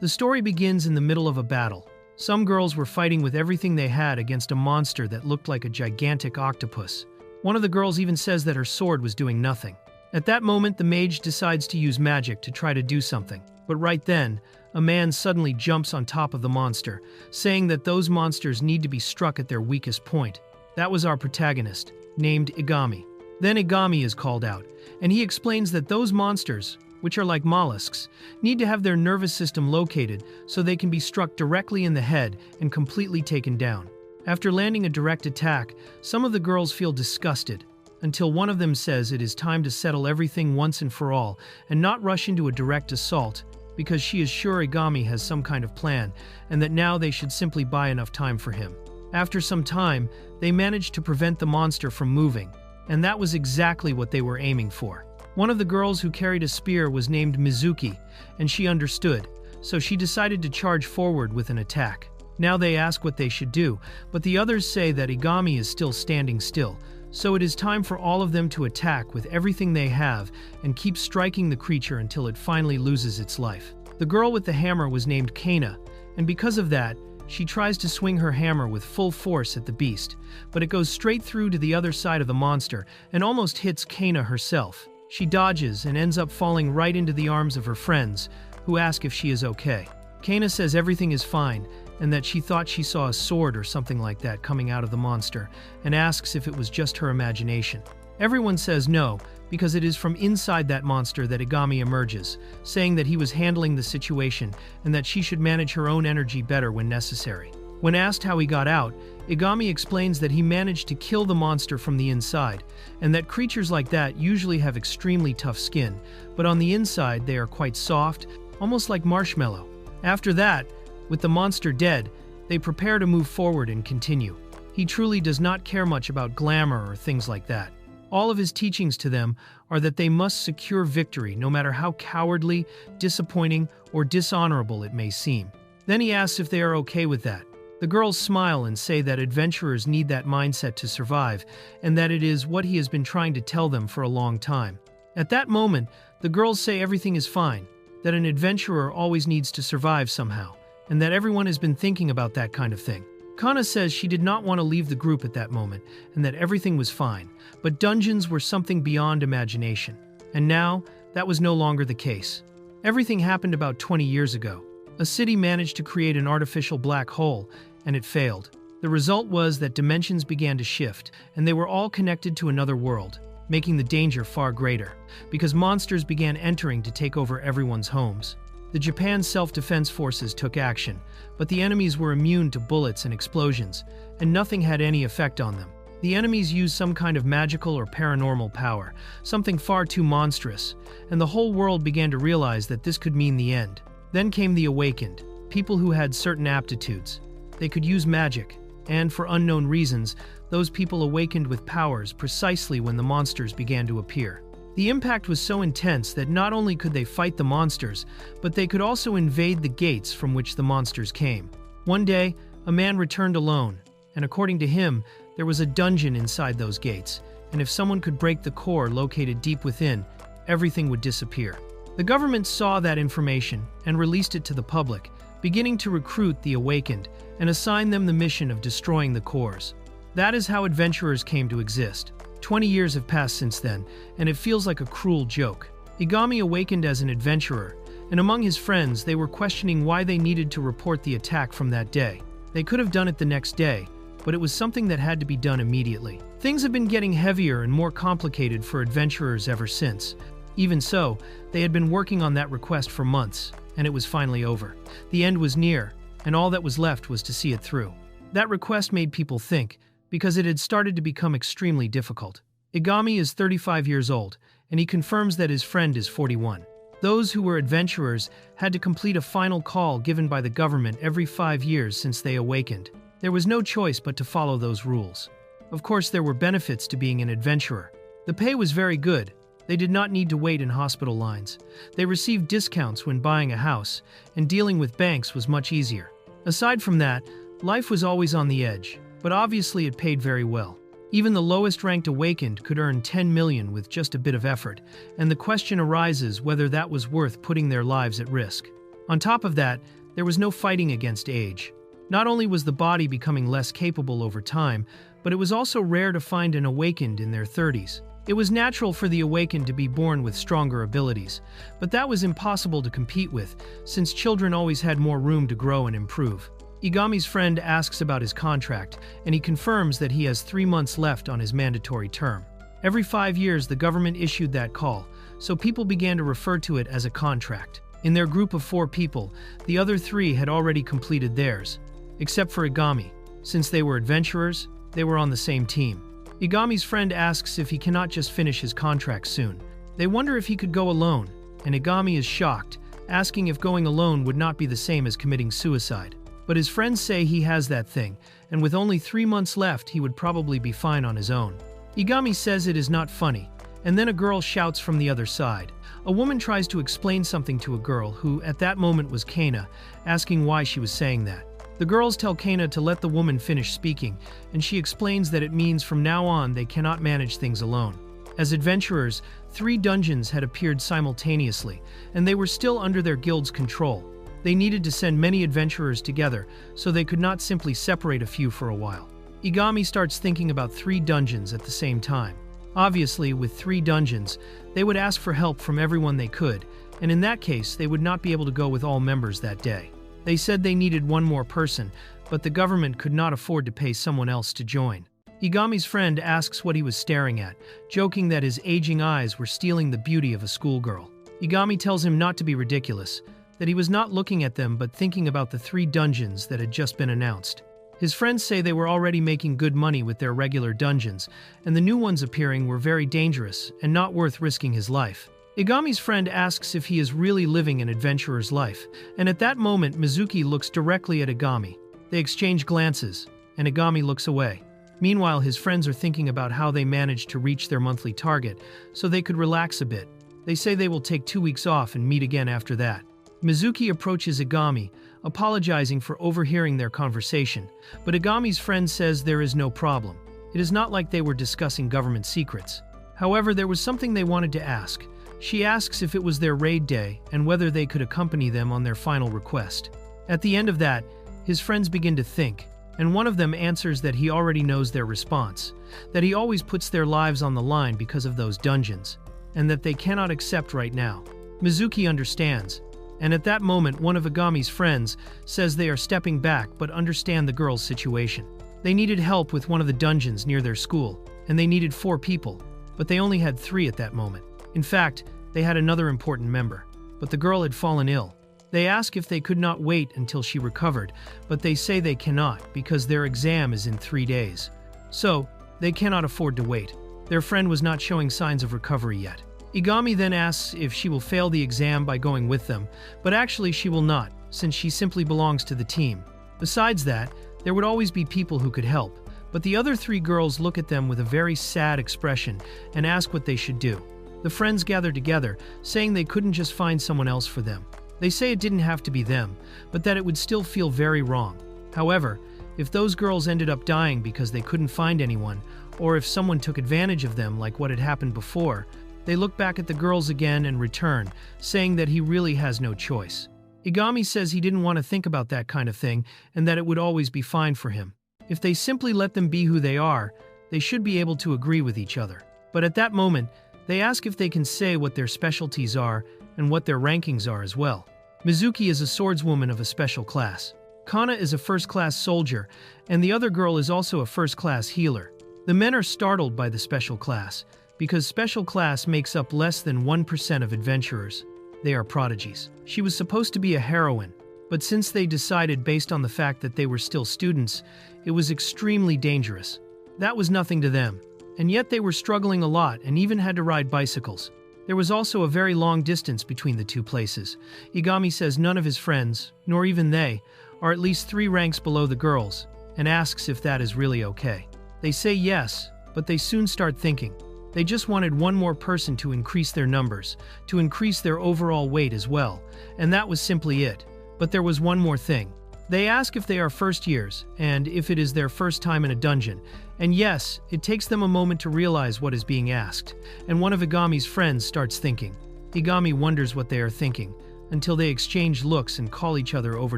The story begins in the middle of a battle. Some girls were fighting with everything they had against a monster that looked like a gigantic octopus. One of the girls even says that her sword was doing nothing. At that moment, the mage decides to use magic to try to do something. But right then, a man suddenly jumps on top of the monster, saying that those monsters need to be struck at their weakest point. That was our protagonist, named Igami. Then Igami is called out, and he explains that those monsters, which are like mollusks, need to have their nervous system located so they can be struck directly in the head and completely taken down. After landing a direct attack, some of the girls feel disgusted, until one of them says it is time to settle everything once and for all and not rush into a direct assault, because she is sure Igami has some kind of plan and that now they should simply buy enough time for him. After some time, they manage to prevent the monster from moving, and that was exactly what they were aiming for. One of the girls who carried a spear was named Mizuki, and she understood, so she decided to charge forward with an attack. Now they ask what they should do, but the others say that Igami is still standing still, so it is time for all of them to attack with everything they have and keep striking the creature until it finally loses its life. The girl with the hammer was named Kana, and because of that, she tries to swing her hammer with full force at the beast, but it goes straight through to the other side of the monster and almost hits Kana herself. She dodges and ends up falling right into the arms of her friends, who ask if she is okay. Kana says everything is fine, and that she thought she saw a sword or something like that coming out of the monster, and asks if it was just her imagination. Everyone says no, because it is from inside that monster that Igami emerges, saying that he was handling the situation and that she should manage her own energy better when necessary. When asked how he got out, Igami explains that he managed to kill the monster from the inside, and that creatures like that usually have extremely tough skin, but on the inside they are quite soft, almost like marshmallow. After that, with the monster dead, they prepare to move forward and continue. He truly does not care much about glamour or things like that. All of his teachings to them are that they must secure victory no matter how cowardly, disappointing, or dishonorable it may seem. Then he asks if they are okay with that. The girls smile and say that adventurers need that mindset to survive, and that it is what he has been trying to tell them for a long time. At that moment, the girls say everything is fine, that an adventurer always needs to survive somehow, and that everyone has been thinking about that kind of thing. Kana says she did not want to leave the group at that moment, and that everything was fine, but dungeons were something beyond imagination. And now, that was no longer the case. Everything happened about 20 years ago. A city managed to create an artificial black hole, and it failed. The result was that dimensions began to shift, and they were all connected to another world, making the danger far greater, because monsters began entering to take over everyone's homes. The Japan self-defense forces took action, but the enemies were immune to bullets and explosions, and nothing had any effect on them. The enemies used some kind of magical or paranormal power, something far too monstrous, and the whole world began to realize that this could mean the end. Then came the awakened, people who had certain aptitudes. They could use magic, and for unknown reasons, those people awakened with powers precisely when the monsters began to appear. The impact was so intense that not only could they fight the monsters, but they could also invade the gates from which the monsters came. One day, a man returned alone, and according to him, there was a dungeon inside those gates, and if someone could break the core located deep within, everything would disappear. The government saw that information and released it to the public, beginning to recruit the awakened and assign them the mission of destroying the cores. That is how adventurers came to exist. 20 years have passed since then, and it feels like a cruel joke. Igami awakened as an adventurer, and among his friends they were questioning why they needed to report the attack from that day. They could have done it the next day, but it was something that had to be done immediately. Things have been getting heavier and more complicated for adventurers ever since. Even so, they had been working on that request for months, and it was finally over. The end was near, and all that was left was to see it through. That request made people think, because it had started to become extremely difficult. Igami is 35 years old, and he confirms that his friend is 41. Those who were adventurers had to complete a final call given by the government every 5 years since they awakened. There was no choice but to follow those rules. Of course, there were benefits to being an adventurer. The pay was very good. They did not need to wait in hospital lines. They received discounts when buying a house, and dealing with banks was much easier. Aside from that, life was always on the edge, but obviously it paid very well. Even the lowest-ranked awakened could earn 10 million with just a bit of effort, and the question arises whether that was worth putting their lives at risk. On top of that, there was no fighting against age. Not only was the body becoming less capable over time, but it was also rare to find an awakened in their 30s. It was natural for the awakened to be born with stronger abilities, but that was impossible to compete with, since children always had more room to grow and improve. Igami's friend asks about his contract, and he confirms that he has 3 months left on his mandatory term. Every 5 years, the government issued that call, so people began to refer to it as a contract. In their group of 4 people, the other 3 had already completed theirs, except for Igami. Since they were adventurers, they were on the same team. Igami's friend asks if he cannot just finish his contract soon. They wonder if he could go alone, and Igami is shocked, asking if going alone would not be the same as committing suicide. But his friends say he has that thing, and with only 3 months left, he would probably be fine on his own. Igami says it is not funny, and then a girl shouts from the other side. A woman tries to explain something to a girl who, at that moment, was Kana, asking why she was saying that. The girls tell Kana to let the woman finish speaking, and she explains that it means from now on they cannot manage things alone. As adventurers, 3 dungeons had appeared simultaneously, and they were still under their guild's control. They needed to send many adventurers together, so they could not simply separate a few for a while. Igami starts thinking about 3 dungeons at the same time. Obviously, with 3 dungeons, they would ask for help from everyone they could, and in that case, they would not be able to go with all members that day. They said they needed 1 more person, but the government could not afford to pay someone else to join. Igami's friend asks what he was staring at, joking that his aging eyes were stealing the beauty of a schoolgirl. Igami tells him not to be ridiculous, that he was not looking at them but thinking about the 3 dungeons that had just been announced. His friends say they were already making good money with their regular dungeons, and the new ones appearing were very dangerous and not worth risking his life. Igami's friend asks if he is really living an adventurer's life, and at that moment Mizuki looks directly at Igami. They exchange glances, and Igami looks away. Meanwhile, his friends are thinking about how they managed to reach their monthly target, so they could relax a bit. They say they will take 2 weeks off and meet again after that. Mizuki approaches Igami, apologizing for overhearing their conversation, but Igami's friend says there is no problem. It is not like they were discussing government secrets. However, there was something they wanted to ask. She asks if it was their raid day and whether they could accompany them on their final request. At the end of that, his friends begin to think, and one of them answers that he already knows their response, that he always puts their lives on the line because of those dungeons, and that they cannot accept right now. Mizuki understands, and at that moment one of Igami's friends says they are stepping back but understand the girl's situation. They needed help with one of the dungeons near their school, and they needed 4 people, but they only had 3 at that moment. In fact, they had another important member, but the girl had fallen ill. They ask if they could not wait until she recovered, but they say they cannot because their exam is in 3 days. So, they cannot afford to wait. Their friend was not showing signs of recovery yet. Igami then asks if she will fail the exam by going with them, but actually she will not, since she simply belongs to the team. Besides that, there would always be people who could help, but the other 3 girls look at them with a very sad expression and ask what they should do. The friends gather together, saying they couldn't just find someone else for them. They say it didn't have to be them, but that it would still feel very wrong. However, if those girls ended up dying because they couldn't find anyone, or if someone took advantage of them like what had happened before, they look back at the girls again and return, saying that he really has no choice. Igami says he didn't want to think about that kind of thing and that it would always be fine for him. If they simply let them be who they are, they should be able to agree with each other. But at that moment, they ask if they can say what their specialties are and what their rankings are as well. Mizuki is a swordswoman of a special class. Kana is a first-class soldier, and the other girl is also a first-class healer. The men are startled by the special class, because special class makes up less than 1% of adventurers. They are prodigies. She was supposed to be a heroine, but since they decided based on the fact that they were still students, it was extremely dangerous. That was nothing to them. And yet they were struggling a lot and even had to ride bicycles. There was also a very long distance between the 2 places. Igami says none of his friends, nor even they, are at least 3 ranks below the girls, and asks if that is really okay. They say yes, but they soon start thinking. They just wanted 1 more person to increase their numbers, to increase their overall weight as well, and that was simply it. But there was 1 more thing. They ask if they are first years, and if it is their first time in a dungeon. And yes, it takes them a moment to realize what is being asked, and one of Igami's friends starts thinking. Igami wonders what they are thinking, until they exchange looks and call each other over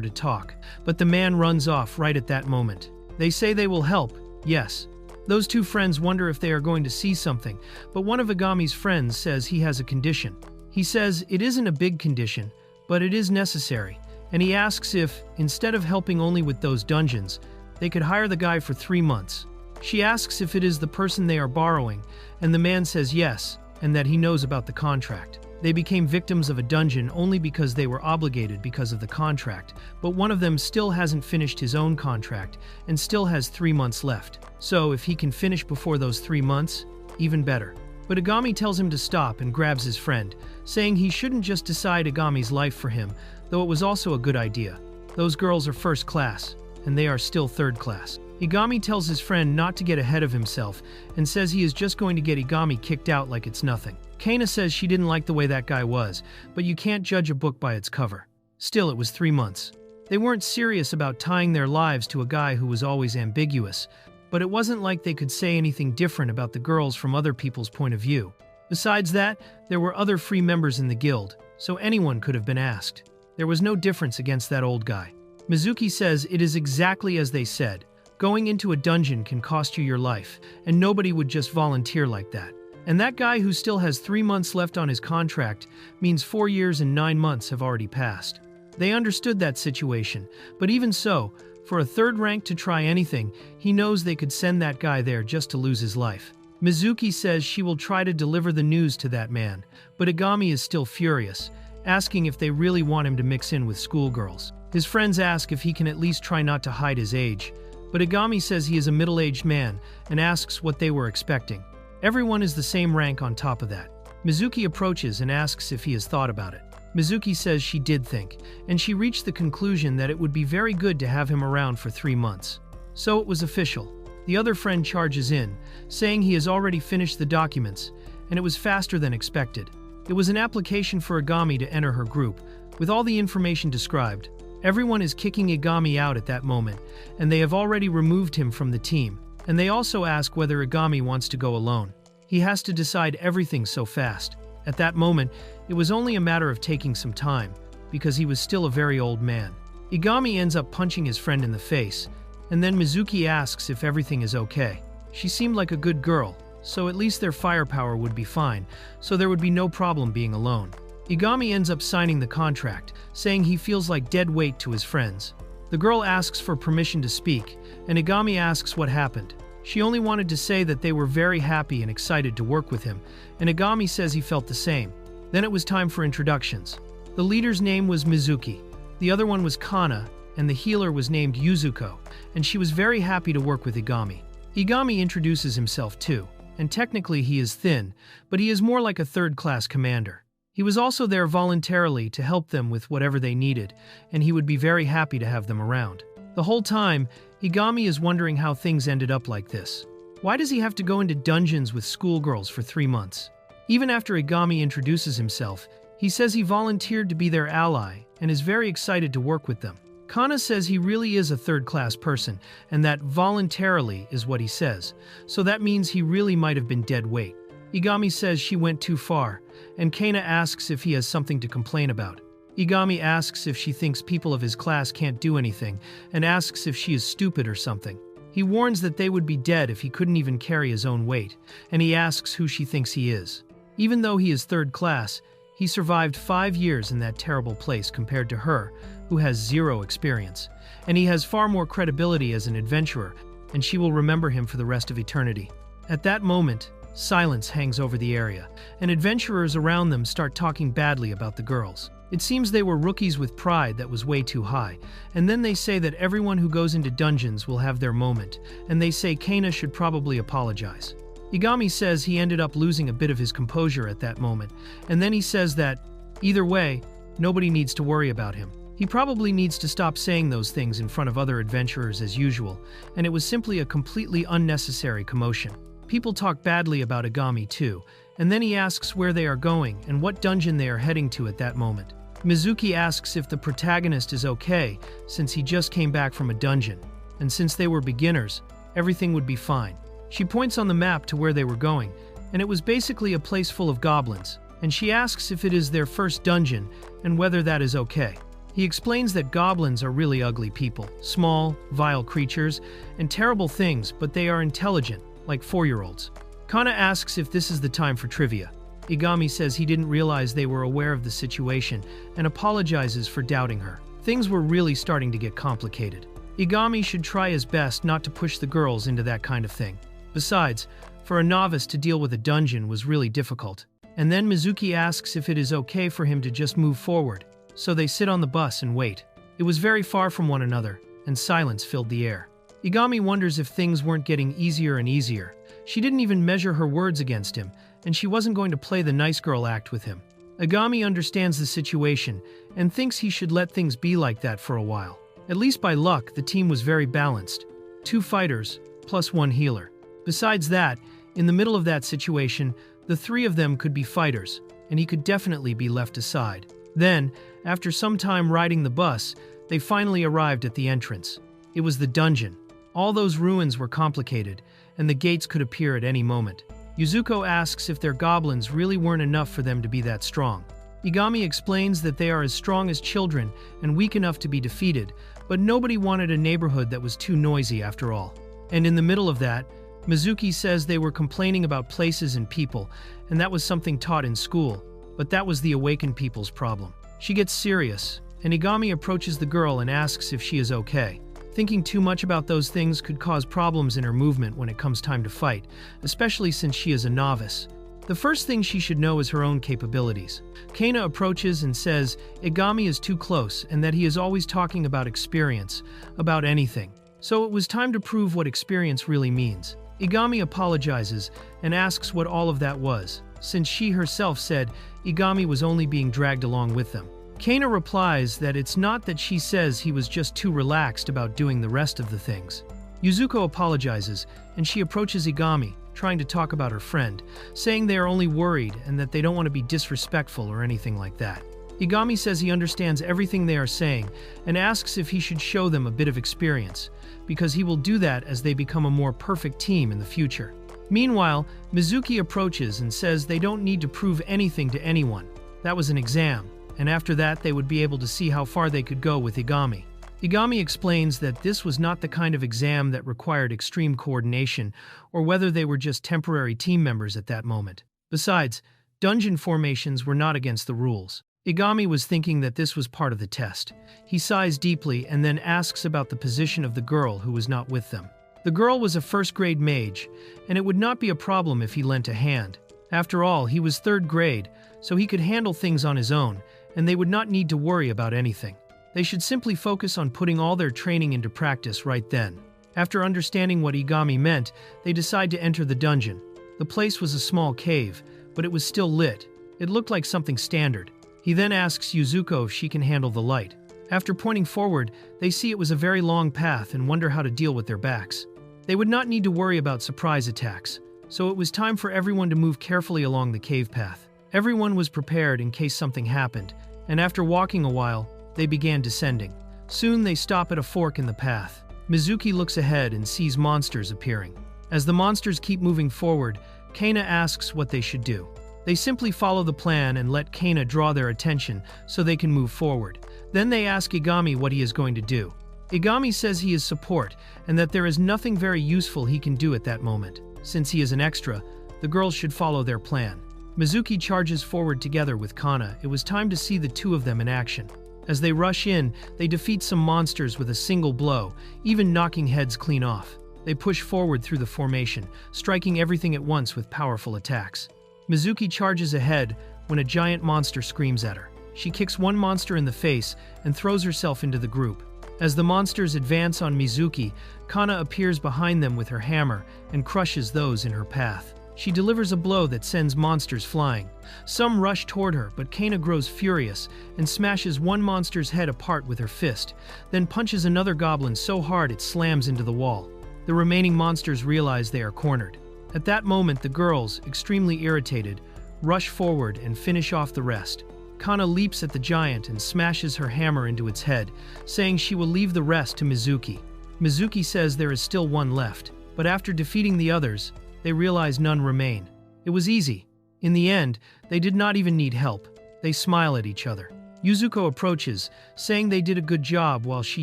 to talk. But the man runs off right at that moment. They say they will help, yes. Those two friends wonder if they are going to see something, but one of Agami's friends says he has a condition. He says it isn't a big condition, but it is necessary, and he asks if, instead of helping only with those dungeons, they could hire the guy for 3 months. She asks if it is the person they are borrowing, and the man says yes, and that he knows about the contract. They became victims of a dungeon only because they were obligated because of the contract, but one of them still hasn't finished his own contract and still has 3 months left. So if he can finish before those 3 months, even better. But Agami tells him to stop and grabs his friend, saying he shouldn't just decide Agami's life for him, though it was also a good idea. Those girls are first class, and they are still third class. Agami tells his friend not to get ahead of himself and says he is just going to get Agami kicked out like it's nothing. Kana says she didn't like the way that guy was, but you can't judge a book by its cover. Still, it was 3 months. They weren't serious about tying their lives to a guy who was always ambiguous, but it wasn't like they could say anything different about the girls from other people's point of view. Besides that, there were other free members in the guild, so anyone could have been asked. There was no difference against that old guy. Mizuki says it is exactly as they said. Going into a dungeon can cost you your life, and nobody would just volunteer like that. And that guy who still has 3 months left on his contract means 4 years and 9 months have already passed. They understood that situation, but even so, for a third rank to try anything, he knows they could send that guy there just to lose his life. Mizuki says she will try to deliver the news to that man, but Agami is still furious, asking if they really want him to mix in with schoolgirls. His friends ask if he can at least try not to hide his age, but Agami says he is a middle-aged man and asks what they were expecting. Everyone is the same rank on top of that. Mizuki approaches and asks if he has thought about it. Mizuki says she did think, and she reached the conclusion that it would be very good to have him around for 3 months. So it was official. The other friend charges in, saying he has already finished the documents, and it was faster than expected. It was an application for Agami to enter her group, with all the information described. Everyone is kicking Agami out at that moment, and they have already removed him from the team. And they also ask whether Agami wants to go alone. He has to decide everything so fast. At that moment, it was only a matter of taking some time, because he was still a very old man. Agami ends up punching his friend in the face, and then Mizuki asks if everything is okay. She seemed like a good girl, so at least their firepower would be fine, so there would be no problem being alone. Agami ends up signing the contract, saying he feels like dead weight to his friends. The girl asks for permission to speak, and Agami asks what happened. She only wanted to say that they were very happy and excited to work with him, and Agami says he felt the same. Then it was time for introductions. The leader's name was Mizuki, the other one was Kana, and the healer was named Yuzuko, and she was very happy to work with Agami. Agami introduces himself too, and technically he is thin, but he is more like a third-class commander. He was also there voluntarily to help them with whatever they needed, and he would be very happy to have them around. The whole time, Agami is wondering how things ended up like this. Why does he have to go into dungeons with schoolgirls for 3 months? Even after Agami introduces himself, he says he volunteered to be their ally and is very excited to work with them. Kana says he really is a third-class person, and that voluntarily is what he says, so that means he really might have been dead weight. Agami says she went too far, and Kana asks if he has something to complain about. Agami asks if she thinks people of his class can't do anything, and asks if she is stupid or something. He warns that they would be dead if he couldn't even carry his own weight, and he asks who she thinks he is. Even though he is third class, he survived 5 years in that terrible place compared to her, who has 0 experience, and he has far more credibility as an adventurer, and she will remember him for the rest of eternity. At that moment, silence hangs over the area, and adventurers around them start talking badly about the girls. It seems they were rookies with pride that was way too high, and then they say that everyone who goes into dungeons will have their moment, and they say Kana should probably apologize. Agami says he ended up losing a bit of his composure at that moment, and then he says that, either way, nobody needs to worry about him. He probably needs to stop saying those things in front of other adventurers as usual, and it was simply a completely unnecessary commotion. People talk badly about Agami too, and then he asks where they are going and what dungeon they are heading to at that moment. Mizuki asks if the protagonist is okay since he just came back from a dungeon, and since they were beginners, everything would be fine. She points on the map to where they were going, and it was basically a place full of goblins, and she asks if it is their first dungeon and whether that is okay. He explains that goblins are really ugly people, small, vile creatures, and terrible things, but they are intelligent, like 4-year-olds. Kana asks if this is the time for trivia. Igami says he didn't realize they were aware of the situation and apologizes for doubting her. Things were really starting to get complicated. Igami should try his best not to push the girls into that kind of thing. Besides, for a novice to deal with a dungeon was really difficult. And then Mizuki asks if it is okay for him to just move forward. So they sit on the bus and wait. It was very far from one another, and silence filled the air. Igami wonders if things weren't getting easier and easier. She didn't even measure her words against him, and she wasn't going to play the nice girl act with him. Igami understands the situation and thinks he should let things be like that for a while. At least by luck, the team was very balanced. 2 fighters, plus 1 healer. Besides that, in the middle of that situation, the 3 of them could be fighters, and he could definitely be left aside. Then, after some time riding the bus, they finally arrived at the entrance. It was the dungeon. All those ruins were complicated, and the gates could appear at any moment. Yuzuko asks if their goblins really weren't enough for them to be that strong. Igami explains that they are as strong as children and weak enough to be defeated, but nobody wanted a neighborhood that was too noisy after all. And in the middle of that, Mizuki says they were complaining about places and people, and that was something taught in school, but that was the awakened people's problem. She gets serious, and Igami approaches the girl and asks if she is okay. Thinking too much about those things could cause problems in her movement when it comes time to fight, especially since she is a novice. The first thing she should know is her own capabilities. Kana approaches and says Igami is too close and that he is always talking about experience, about anything. So it was time to prove what experience really means. Igami apologizes and asks what all of that was, since she herself said Igami was only being dragged along with them. Kana replies that it's not that she says he was just too relaxed about doing the rest of the things. Yuzuko apologizes, and she approaches Igami, trying to talk about her friend, saying they are only worried and that they don't want to be disrespectful or anything like that. Igami says he understands everything they are saying and asks if he should show them a bit of experience, because he will do that as they become a more perfect team in the future. Meanwhile, Mizuki approaches and says they don't need to prove anything to anyone. That was an exam, and after that they would be able to see how far they could go with Igami. Igami explains that this was not the kind of exam that required extreme coordination, or whether they were just temporary team members at that moment. Besides, dungeon formations were not against the rules. Igami was thinking that this was part of the test. He sighs deeply and then asks about the position of the girl who was not with them. The girl was a first-grade mage, and it would not be a problem if he lent a hand. After all, he was 3rd grade, so he could handle things on his own, and they would not need to worry about anything. They should simply focus on putting all their training into practice right then. After understanding what Igami meant, they decide to enter the dungeon. The place was a small cave, but it was still lit. It looked like something standard. He then asks Yuzuko if she can handle the light. After pointing forward, they see it was a very long path and wonder how to deal with their backs. They would not need to worry about surprise attacks, so it was time for everyone to move carefully along the cave path. Everyone was prepared in case something happened, and after walking a while, they began descending. Soon they stop at a fork in the path. Mizuki looks ahead and sees monsters appearing. As the monsters keep moving forward, Kana asks what they should do. They simply follow the plan and let Kana draw their attention so they can move forward. Then they ask Igami what he is going to do. Igami says he is support and that there is nothing very useful he can do at that moment. Since he is an extra, the girls should follow their plan. Mizuki charges forward together with Kana. It was time to see the 2 of them in action. As they rush in, they defeat some monsters with a single blow, even knocking heads clean off. They push forward through the formation, striking everything at once with powerful attacks. Mizuki charges ahead when a giant monster screams at her. She kicks one monster in the face and throws herself into the group. As the monsters advance on Mizuki, Kana appears behind them with her hammer and crushes those in her path. She delivers a blow that sends monsters flying. Some rush toward her, but Kana grows furious and smashes one monster's head apart with her fist, then punches another goblin so hard it slams into the wall. The remaining monsters realize they are cornered. At that moment, the girls, extremely irritated, rush forward and finish off the rest. Kana leaps at the giant and smashes her hammer into its head, saying she will leave the rest to Mizuki. Mizuki says there is still one left, but after defeating the others, they realize none remain. It was easy. In the end, they did not even need help. They smile at each other. Yuzuko approaches, saying they did a good job while she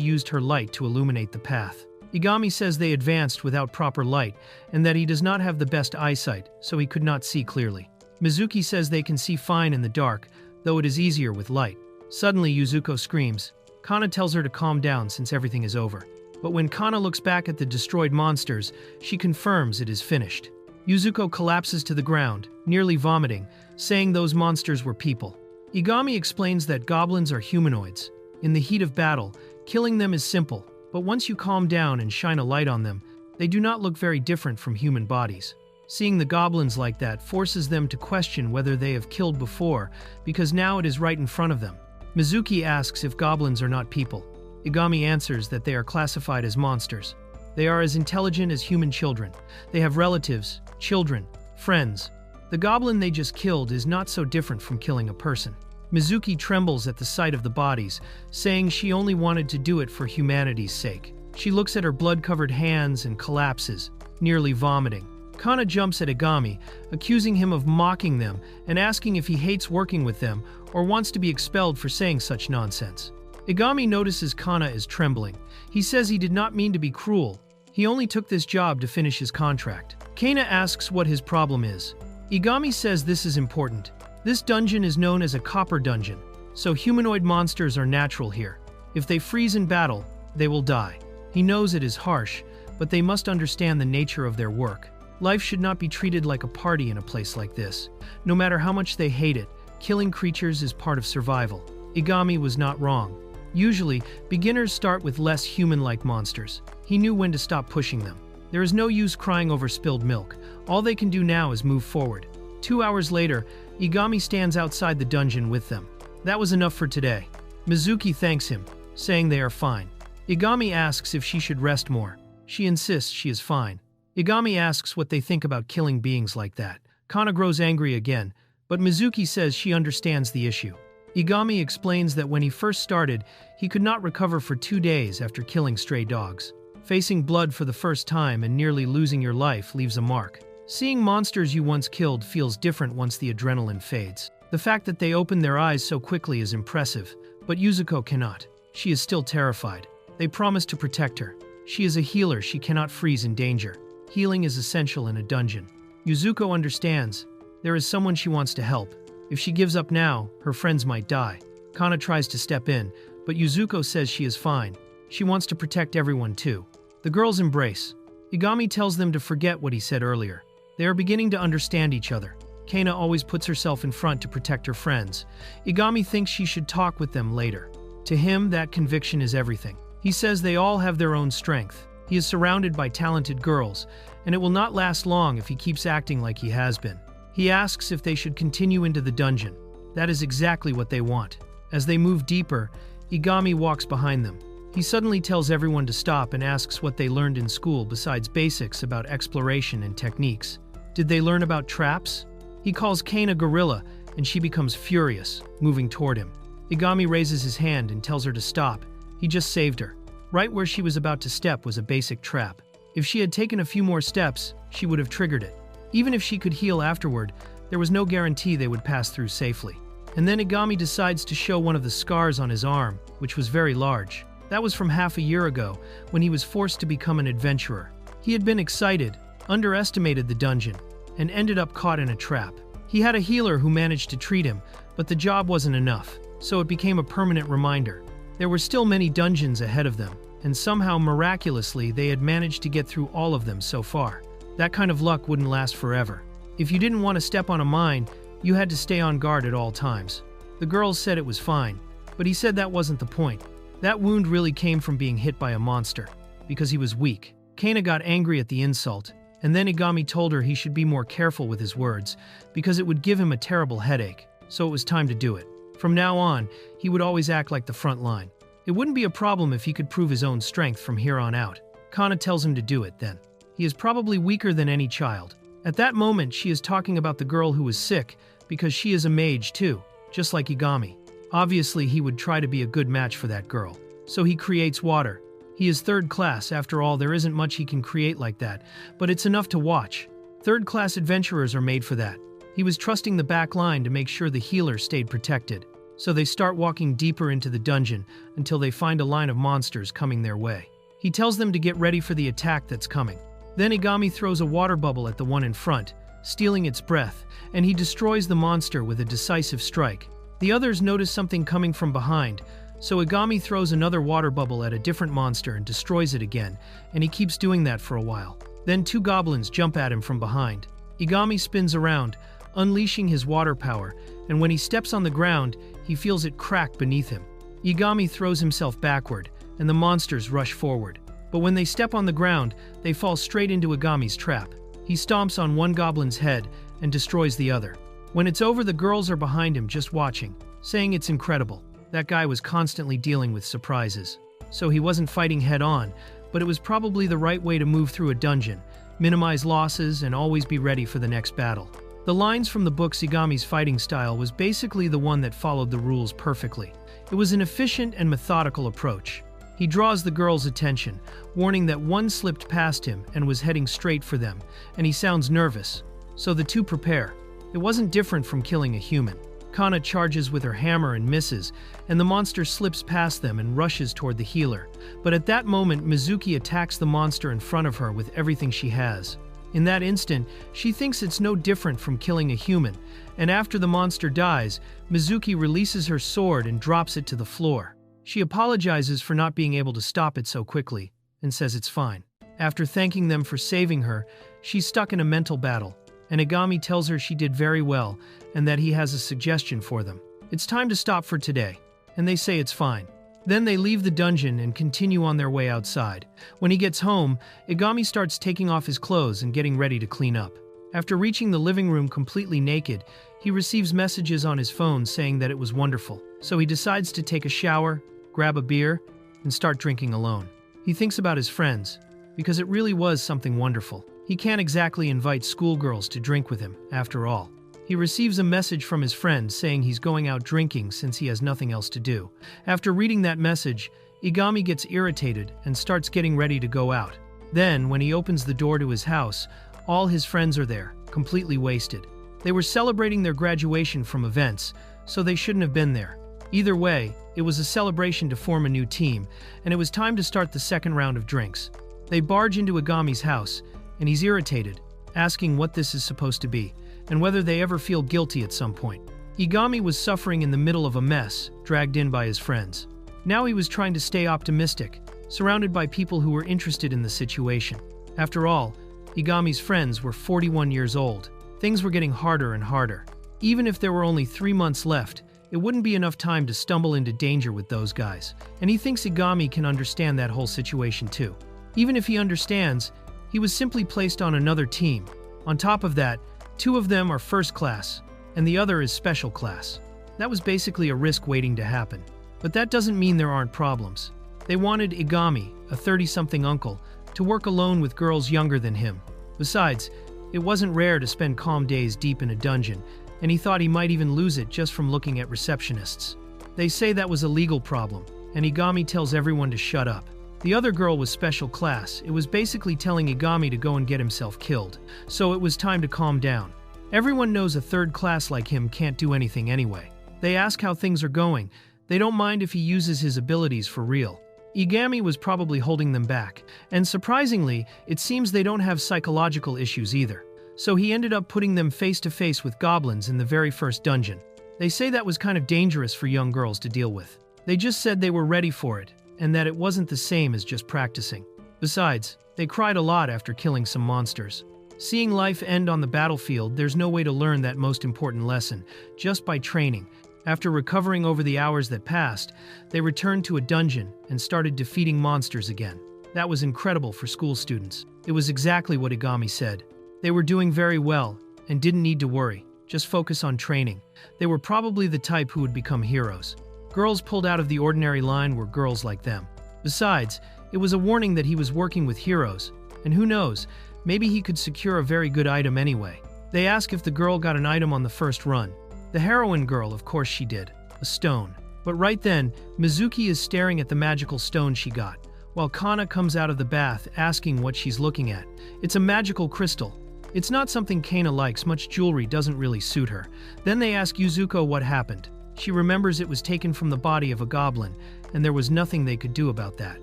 used her light to illuminate the path. Igami says they advanced without proper light and that he does not have the best eyesight, so he could not see clearly. Mizuki says they can see fine in the dark, though it is easier with light. Suddenly, Yuzuko screams. Kana tells her to calm down since everything is over. But when Kana looks back at the destroyed monsters, she confirms it is finished. Yuzuko collapses to the ground, nearly vomiting, saying those monsters were people. Igami explains that goblins are humanoids. In the heat of battle, killing them is simple, but once you calm down and shine a light on them, they do not look very different from human bodies. Seeing the goblins like that forces them to question whether they have killed before, because now it is right in front of them. Mizuki asks if goblins are not people. Igami answers that they are classified as monsters. They are as intelligent as human children. They have relatives, children, friends. The goblin they just killed is not so different from killing a person. Mizuki trembles at the sight of the bodies, saying she only wanted to do it for humanity's sake. She looks at her blood-covered hands and collapses, nearly vomiting. Kana jumps at Igami, accusing him of mocking them and asking if he hates working with them or wants to be expelled for saying such nonsense. Igami notices Kana is trembling. He says he did not mean to be cruel. He only took this job to finish his contract. Kana asks what his problem is. Igami says this is important. This dungeon is known as a copper dungeon, so humanoid monsters are natural here. If they freeze in battle, they will die. He knows it is harsh, but they must understand the nature of their work. Life should not be treated like a party in a place like this. No matter how much they hate it, killing creatures is part of survival. Igami was not wrong. Usually, beginners start with less human-like monsters. He knew when to stop pushing them. There is no use crying over spilled milk. All they can do now is move forward. 2 hours later, Igami stands outside the dungeon with them. That was enough for today. Mizuki thanks him, saying they are fine. Igami asks if she should rest more. She insists she is fine. Igami asks what they think about killing beings like that. Kana grows angry again, but Mizuki says she understands the issue. Igami explains that when he first started, he could not recover for 2 days after killing stray dogs. Facing blood for the first time and nearly losing your life leaves a mark. Seeing monsters you once killed feels different once the adrenaline fades. The fact that they open their eyes so quickly is impressive, but Yuzuko cannot. She is still terrified. They promise to protect her. She is a healer, she cannot freeze in danger. Healing is essential in a dungeon. Yuzuko understands. There is someone she wants to help. If she gives up now, her friends might die. Kana tries to step in, but Yuzuko says she is fine. She wants to protect everyone too. The girls embrace. Igami tells them to forget what he said earlier. They are beginning to understand each other. Kana always puts herself in front to protect her friends. Igami thinks she should talk with them later. To him, that conviction is everything. He says they all have their own strength. He is surrounded by talented girls, and it will not last long if he keeps acting like he has been. He asks if they should continue into the dungeon. That is exactly what they want. As they move deeper, Igami walks behind them. He suddenly tells everyone to stop and asks what they learned in school besides basics about exploration and techniques. Did they learn about traps? He calls Kana gorilla, and she becomes furious, moving toward him. Igami raises his hand and tells her to stop. He just saved her. Right where she was about to step was a basic trap. If she had taken a few more steps, she would have triggered it. Even if she could heal afterward, there was no guarantee they would pass through safely. And then Igami decides to show one of the scars on his arm, which was very large. That was from half a year ago, when he was forced to become an adventurer. He had been excited, underestimated the dungeon, and ended up caught in a trap. He had a healer who managed to treat him, but the job wasn't enough, so it became a permanent reminder. There were still many dungeons ahead of them, and somehow miraculously they had managed to get through all of them so far. That kind of luck wouldn't last forever. If you didn't want to step on a mine, you had to stay on guard at all times. The girls said it was fine, but he said that wasn't the point. That wound really came from being hit by a monster, because he was weak. Kana got angry at the insult, and then Igami told her he should be more careful with his words, because it would give him a terrible headache, so it was time to do it. From now on, he would always act like the front line. It wouldn't be a problem if he could prove his own strength from here on out. Kana tells him to do it then. He is probably weaker than any child. At that moment, she is talking about the girl who was sick, because she is a mage too, just like Igami. Obviously, he would try to be a good match for that girl. So he creates water. He is third class, after all, there isn't much he can create like that, but it's enough to watch. Third-class adventurers are made for that. He was trusting the back line to make sure the healer stayed protected. So they start walking deeper into the dungeon until they find a line of monsters coming their way. He tells them to get ready for the attack that's coming. Then Igami throws a water bubble at the one in front, stealing its breath, and he destroys the monster with a decisive strike. The others notice something coming from behind, so Igami throws another water bubble at a different monster and destroys it again, and he keeps doing that for a while. Then two goblins jump at him from behind. Igami spins around, unleashing his water power, and when he steps on the ground, he feels it crack beneath him. Igami throws himself backward, and the monsters rush forward. But when they step on the ground, they fall straight into Igami's trap. He stomps on one goblin's head and destroys the other. When it's over, the girls are behind him just watching, saying it's incredible. That guy was constantly dealing with surprises. So he wasn't fighting head-on, but it was probably the right way to move through a dungeon, minimize losses, and always be ready for the next battle. The lines from the book Igami's fighting style was basically the one that followed the rules perfectly. It was an efficient and methodical approach. He draws the girls' attention, warning that one slipped past him and was heading straight for them, and he sounds nervous. So the two prepare. It wasn't different from killing a human. Kana charges with her hammer and misses, and the monster slips past them and rushes toward the healer. But at that moment, Mizuki attacks the monster in front of her with everything she has. In that instant, she thinks it's no different from killing a human, and after the monster dies, Mizuki releases her sword and drops it to the floor. She apologizes for not being able to stop it so quickly, and says it's fine. After thanking them for saving her, she's stuck in a mental battle, and Igami tells her she did very well and that he has a suggestion for them. It's time to stop for today, and they say it's fine. Then they leave the dungeon and continue on their way outside. When he gets home, Igami starts taking off his clothes and getting ready to clean up. After reaching the living room completely naked, he receives messages on his phone saying that it was wonderful. So he decides to take a shower, grab a beer, and start drinking alone. He thinks about his friends, because it really was something wonderful. He can't exactly invite schoolgirls to drink with him, after all. He receives a message from his friend saying he's going out drinking since he has nothing else to do. After reading that message, Igami gets irritated and starts getting ready to go out. Then, when he opens the door to his house, all his friends are there, completely wasted. They were celebrating their graduation from events, so they shouldn't have been there. Either way, it was a celebration to form a new team, and it was time to start the second round of drinks. They barge into Igami's house, and he's irritated, asking what this is supposed to be, and whether they ever feel guilty at some point. Igami was suffering in the middle of a mess, dragged in by his friends. Now he was trying to stay optimistic, surrounded by people who were interested in the situation. After all, Igami's friends were 41 years old. Things were getting harder and harder. Even if there were only 3 months left, it wouldn't be enough time to stumble into danger with those guys, and he thinks Igami can understand that whole situation too. Even if he understands, he was simply placed on another team. On top of that, 2 of them are first class, and the other is special class. That was basically a risk waiting to happen. But that doesn't mean there aren't problems. They wanted Igami, a 30-something uncle, to work alone with girls younger than him. Besides, it wasn't rare to spend calm days deep in a dungeon, and he thought he might even lose it just from looking at receptionists. They say that was a legal problem, and Igami tells everyone to shut up. The other girl was special class. It was basically telling Igami to go and get himself killed, so it was time to calm down. Everyone knows a third class like him can't do anything anyway. They ask how things are going. They don't mind if he uses his abilities for real. Igami was probably holding them back, and surprisingly, it seems they don't have psychological issues either. So he ended up putting them face to face with goblins in the very first dungeon. They say that was kind of dangerous for young girls to deal with. They just said they were ready for it, and that it wasn't the same as just practicing. Besides, they cried a lot after killing some monsters. Seeing life end on the battlefield, there's no way to learn that most important lesson, just by training. After recovering over the hours that passed, they returned to a dungeon and started defeating monsters again. That was incredible for school students. It was exactly what Igami said. They were doing very well and didn't need to worry, just focus on training. They were probably the type who would become heroes. Girls pulled out of the ordinary line were girls like them. Besides, it was a warning that he was working with heroes, and who knows, maybe he could secure a very good item anyway. They ask if the girl got an item on the first run. The heroine girl, of course she did, a stone. But right then, Mizuki is staring at the magical stone she got, while Kana comes out of the bath asking what she's looking at. It's a magical crystal. It's not something Kana likes, much jewelry doesn't really suit her. Then they ask Yuzuko what happened. She remembers it was taken from the body of a goblin, and there was nothing they could do about that.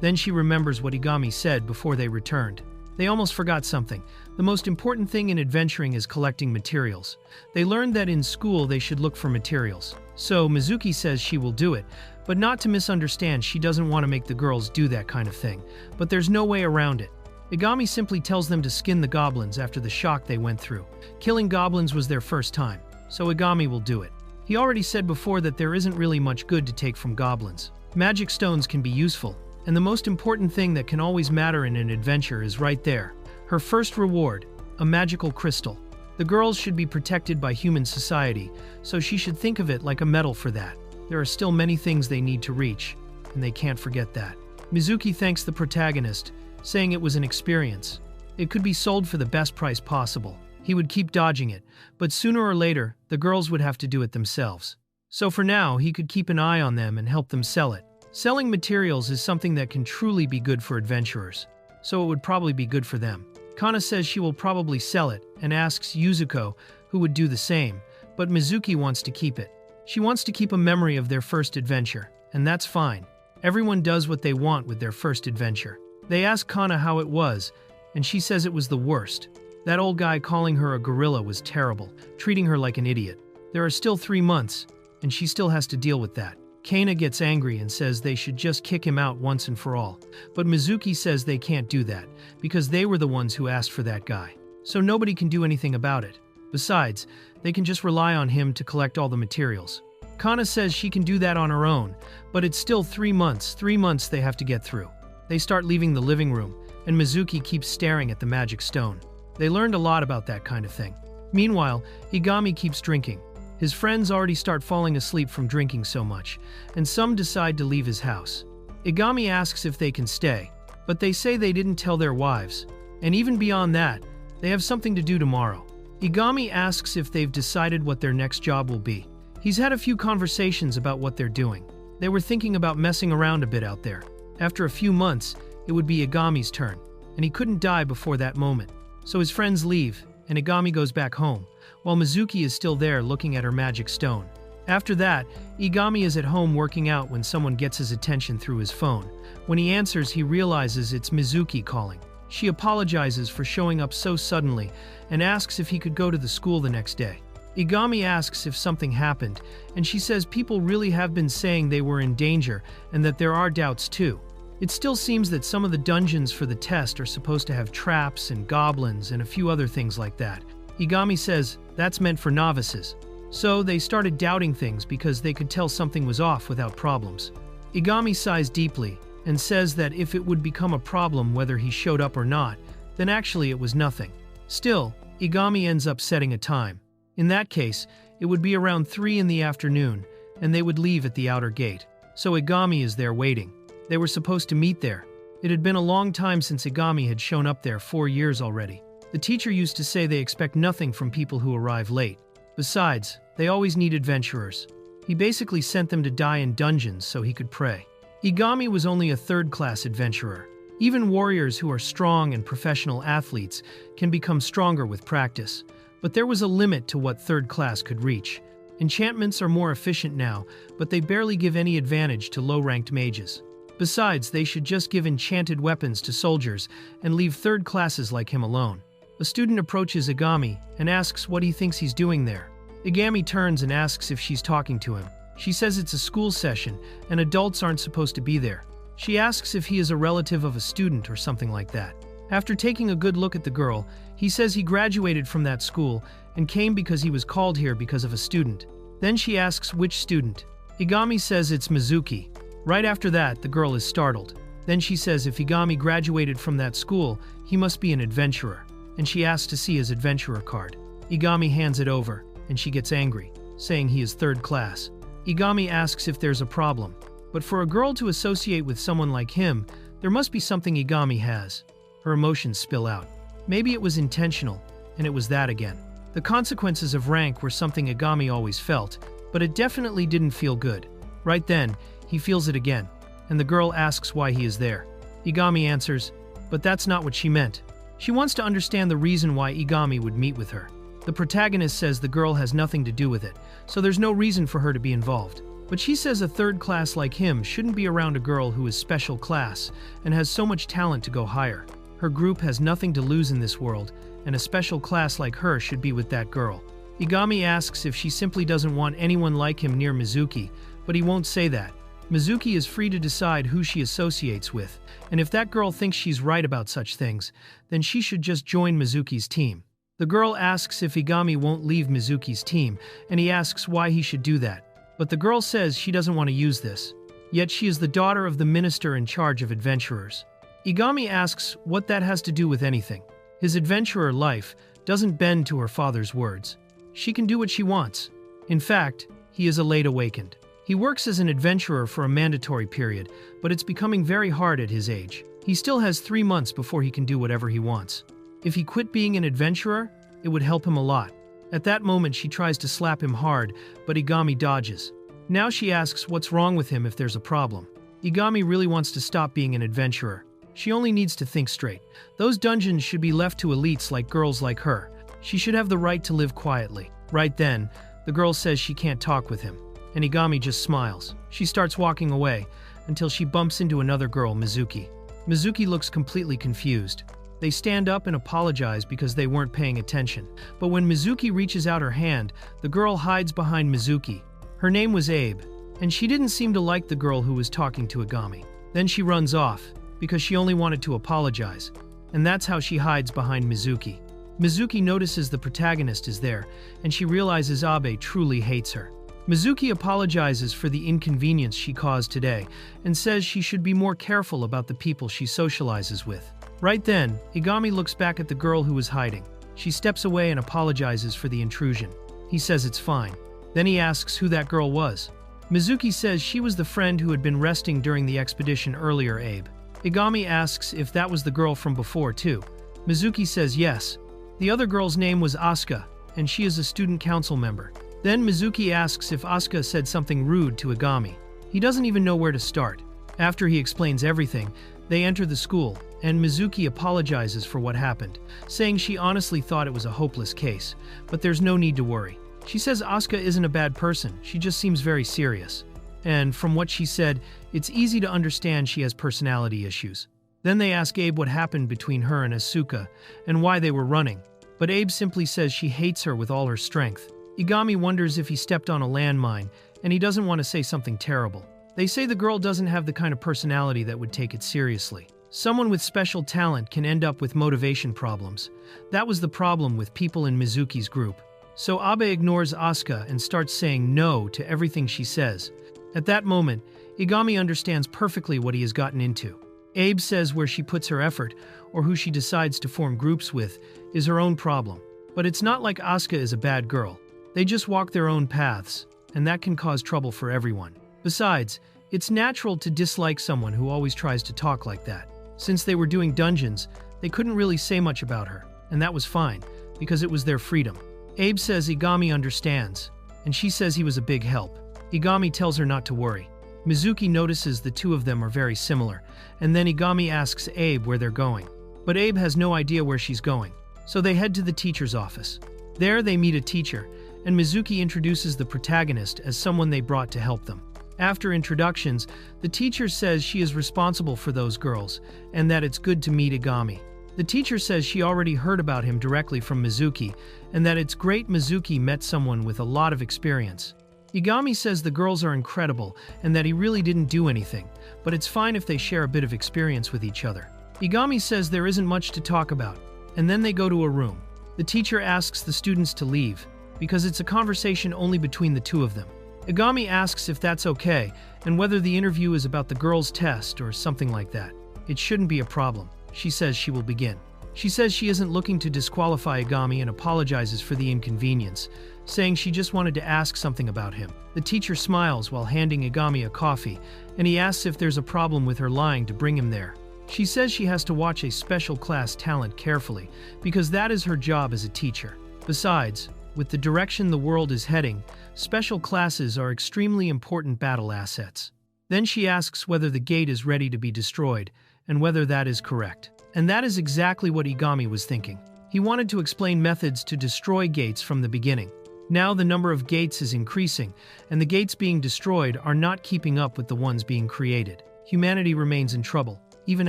Then she remembers what Igami said before they returned. They almost forgot something. The most important thing in adventuring is collecting materials. They learned that in school they should look for materials. So Mizuki says she will do it, but not to misunderstand, she doesn't want to make the girls do that kind of thing. But there's no way around it. Igami simply tells them to skin the goblins after the shock they went through. Killing goblins was their first time, so Igami will do it. He already said before that there isn't really much good to take from goblins. Magic stones can be useful, and the most important thing that can always matter in an adventure is right there. Her first reward, a magical crystal. The girls should be protected by human society, so she should think of it like a medal for that. There are still many things they need to reach, and they can't forget that. Mizuki thanks the protagonist, saying it was an experience. It could be sold for the best price possible. He would keep dodging it, but sooner or later, the girls would have to do it themselves. So for now, he could keep an eye on them and help them sell it. Selling materials is something that can truly be good for adventurers, so it would probably be good for them. Kana says she will probably sell it and asks Yuzuko who would do the same, but Mizuki wants to keep it. She wants to keep a memory of their first adventure, and that's fine. Everyone does what they want with their first adventure. They ask Kana how it was, and she says it was the worst. That old guy calling her a gorilla was terrible, treating her like an idiot. There are still 3 months, and she still has to deal with that. Kana gets angry and says they should just kick him out once and for all. But Mizuki says they can't do that, because they were the ones who asked for that guy. So nobody can do anything about it. Besides, they can just rely on him to collect all the materials. Kana says she can do that on her own, but it's still 3 months. 3 months they have to get through. They start leaving the living room, and Mizuki keeps staring at the magic stone. They learned a lot about that kind of thing. Meanwhile, Igami keeps drinking. His friends already start falling asleep from drinking so much, and some decide to leave his house. Igami asks if they can stay, but they say they didn't tell their wives. And even beyond that, they have something to do tomorrow. Igami asks if they've decided what their next job will be. He's had a few conversations about what they're doing. They were thinking about messing around a bit out there. After a few months, it would be Igami's turn, and he couldn't die before that moment. So his friends leave, and Igami goes back home, while Mizuki is still there looking at her magic stone. After that, Igami is at home working out when someone gets his attention through his phone. When he answers, he realizes it's Mizuki calling. She apologizes for showing up so suddenly and asks if he could go to the school the next day. Igami asks if something happened, and she says people really have been saying they were in danger and that there are doubts too. It still seems that some of the dungeons for the test are supposed to have traps and goblins and a few other things like that. Igami says that's meant for novices. So they started doubting things because they could tell something was off without problems. Igami sighs deeply and says that if it would become a problem whether he showed up or not, then actually it was nothing. Still, Igami ends up setting a time. In that case, it would be around 3 in the afternoon, and they would leave at the outer gate. So Igami is there waiting. They were supposed to meet there. It had been a long time since Igami had shown up there, 4 years already. The teacher used to say they expect nothing from people who arrive late. Besides, they always need adventurers. He basically sent them to die in dungeons so he could pray. Igami was only a third-class adventurer. Even warriors who are strong and professional athletes can become stronger with practice. But there was a limit to what third class could reach. Enchantments are more efficient now, but they barely give any advantage to low-ranked mages. Besides, they should just give enchanted weapons to soldiers and leave third classes like him alone. A student approaches Igami and asks what he thinks he's doing there. Igami turns and asks if she's talking to him. She says it's a school session and adults aren't supposed to be there. She asks if he is a relative of a student or something like that. After taking a good look at the girl, he says he graduated from that school and came because he was called here because of a student. Then she asks which student. Igami says it's Mizuki. Right after that, the girl is startled. Then she says if Igami graduated from that school, he must be an adventurer, and she asks to see his adventurer card. Igami hands it over, and she gets angry, saying he is third class. Igami asks if there's a problem, but for a girl to associate with someone like him, there must be something Igami has. Her emotions spill out. Maybe it was intentional, and it was that again. The consequences of rank were something Igami always felt, but it definitely didn't feel good. Right then, he feels it again, and the girl asks why he is there. Igami answers, but that's not what she meant. She wants to understand the reason why Igami would meet with her. The protagonist says the girl has nothing to do with it, so there's no reason for her to be involved. But she says a third class like him shouldn't be around a girl who is special class and has so much talent to go higher. Her group has nothing to lose in this world, and a special class like her should be with that girl. Igami asks if she simply doesn't want anyone like him near Mizuki, but he won't say that. Mizuki is free to decide who she associates with, and if that girl thinks she's right about such things, then she should just join Mizuki's team. The girl asks if Igami won't leave Mizuki's team, and he asks why he should do that. But the girl says she doesn't want to use this. Yet she is the daughter of the minister in charge of adventurers. Igami asks what that has to do with anything. His adventurer life doesn't bend to her father's words. She can do what she wants. In fact, he is a late awakened. He works as an adventurer for a mandatory period, but it's becoming very hard at his age. He still has 3 months before he can do whatever he wants. If he quit being an adventurer, it would help him a lot. At that moment, she tries to slap him hard, but Igami dodges. Now she asks what's wrong with him if there's a problem. Igami really wants to stop being an adventurer. She only needs to think straight. Those dungeons should be left to elites like girls like her. She should have the right to live quietly. Right then, the girl says she can't talk with him, and Igami just smiles. She starts walking away, until she bumps into another girl, Mizuki. Mizuki looks completely confused. They stand up and apologize because they weren't paying attention. But when Mizuki reaches out her hand, the girl hides behind Mizuki. Her name was Abe, and she didn't seem to like the girl who was talking to Igami. Then she runs off, because she only wanted to apologize, and that's how she hides behind Mizuki. Mizuki notices the protagonist is there, and she realizes Abe truly hates her. Mizuki apologizes for the inconvenience she caused today, and says she should be more careful about the people she socializes with. Right then, Igami looks back at the girl who was hiding. She steps away and apologizes for the intrusion. He says it's fine. Then he asks who that girl was. Mizuki says she was the friend who had been resting during the expedition earlier, Abe. Igami asks if that was the girl from before too. Mizuki says yes. The other girl's name was Asuka, and she is a student council member. Then Mizuki asks if Asuka said something rude to Igami. He doesn't even know where to start. After he explains everything, they enter the school, and Mizuki apologizes for what happened, saying she honestly thought it was a hopeless case, but there's no need to worry. She says Asuka isn't a bad person, she just seems very serious. And from what she said, it's easy to understand she has personality issues. Then they ask Abe what happened between her and Asuka, and why they were running. But Abe simply says she hates her with all her strength. Igami wonders if he stepped on a landmine, and he doesn't want to say something terrible. They say the girl doesn't have the kind of personality that would take it seriously. Someone with special talent can end up with motivation problems. That was the problem with people in Mizuki's group. So Abe ignores Asuka and starts saying no to everything she says. At that moment, Igami understands perfectly what he has gotten into. Abe says where she puts her effort, or who she decides to form groups with, is her own problem. But it's not like Asuka is a bad girl. They just walk their own paths, and that can cause trouble for everyone. Besides, it's natural to dislike someone who always tries to talk like that. Since they were doing dungeons, they couldn't really say much about her, and that was fine, because it was their freedom. Abe says Igami understands, and she says he was a big help. Igami tells her not to worry. Mizuki notices the two of them are very similar, and then Igami asks Abe where they're going. But Abe has no idea where she's going, so they head to the teacher's office. There they meet a teacher, and Mizuki introduces the protagonist as someone they brought to help them. After introductions, the teacher says she is responsible for those girls, and that it's good to meet Igami. The teacher says she already heard about him directly from Mizuki, and that it's great Mizuki met someone with a lot of experience. Igami says the girls are incredible, and that he really didn't do anything, but it's fine if they share a bit of experience with each other. Igami says there isn't much to talk about, and then they go to a room. The teacher asks the students to leave, because it's a conversation only between the two of them. Igami asks if that's okay, and whether the interview is about the girls' test or something like that. It shouldn't be a problem. She says she will begin. She says she isn't looking to disqualify Igami and apologizes for the inconvenience, saying she just wanted to ask something about him. The teacher smiles while handing Igami a coffee, and he asks if there's a problem with her lying to bring him there. She says she has to watch a special class talent carefully, because that is her job as a teacher. Besides, with the direction the world is heading, special classes are extremely important battle assets. Then she asks whether the gate is ready to be destroyed, and whether that is correct. And that is exactly what Igami was thinking. He wanted to explain methods to destroy gates from the beginning. Now the number of gates is increasing, and the gates being destroyed are not keeping up with the ones being created. Humanity remains in trouble, even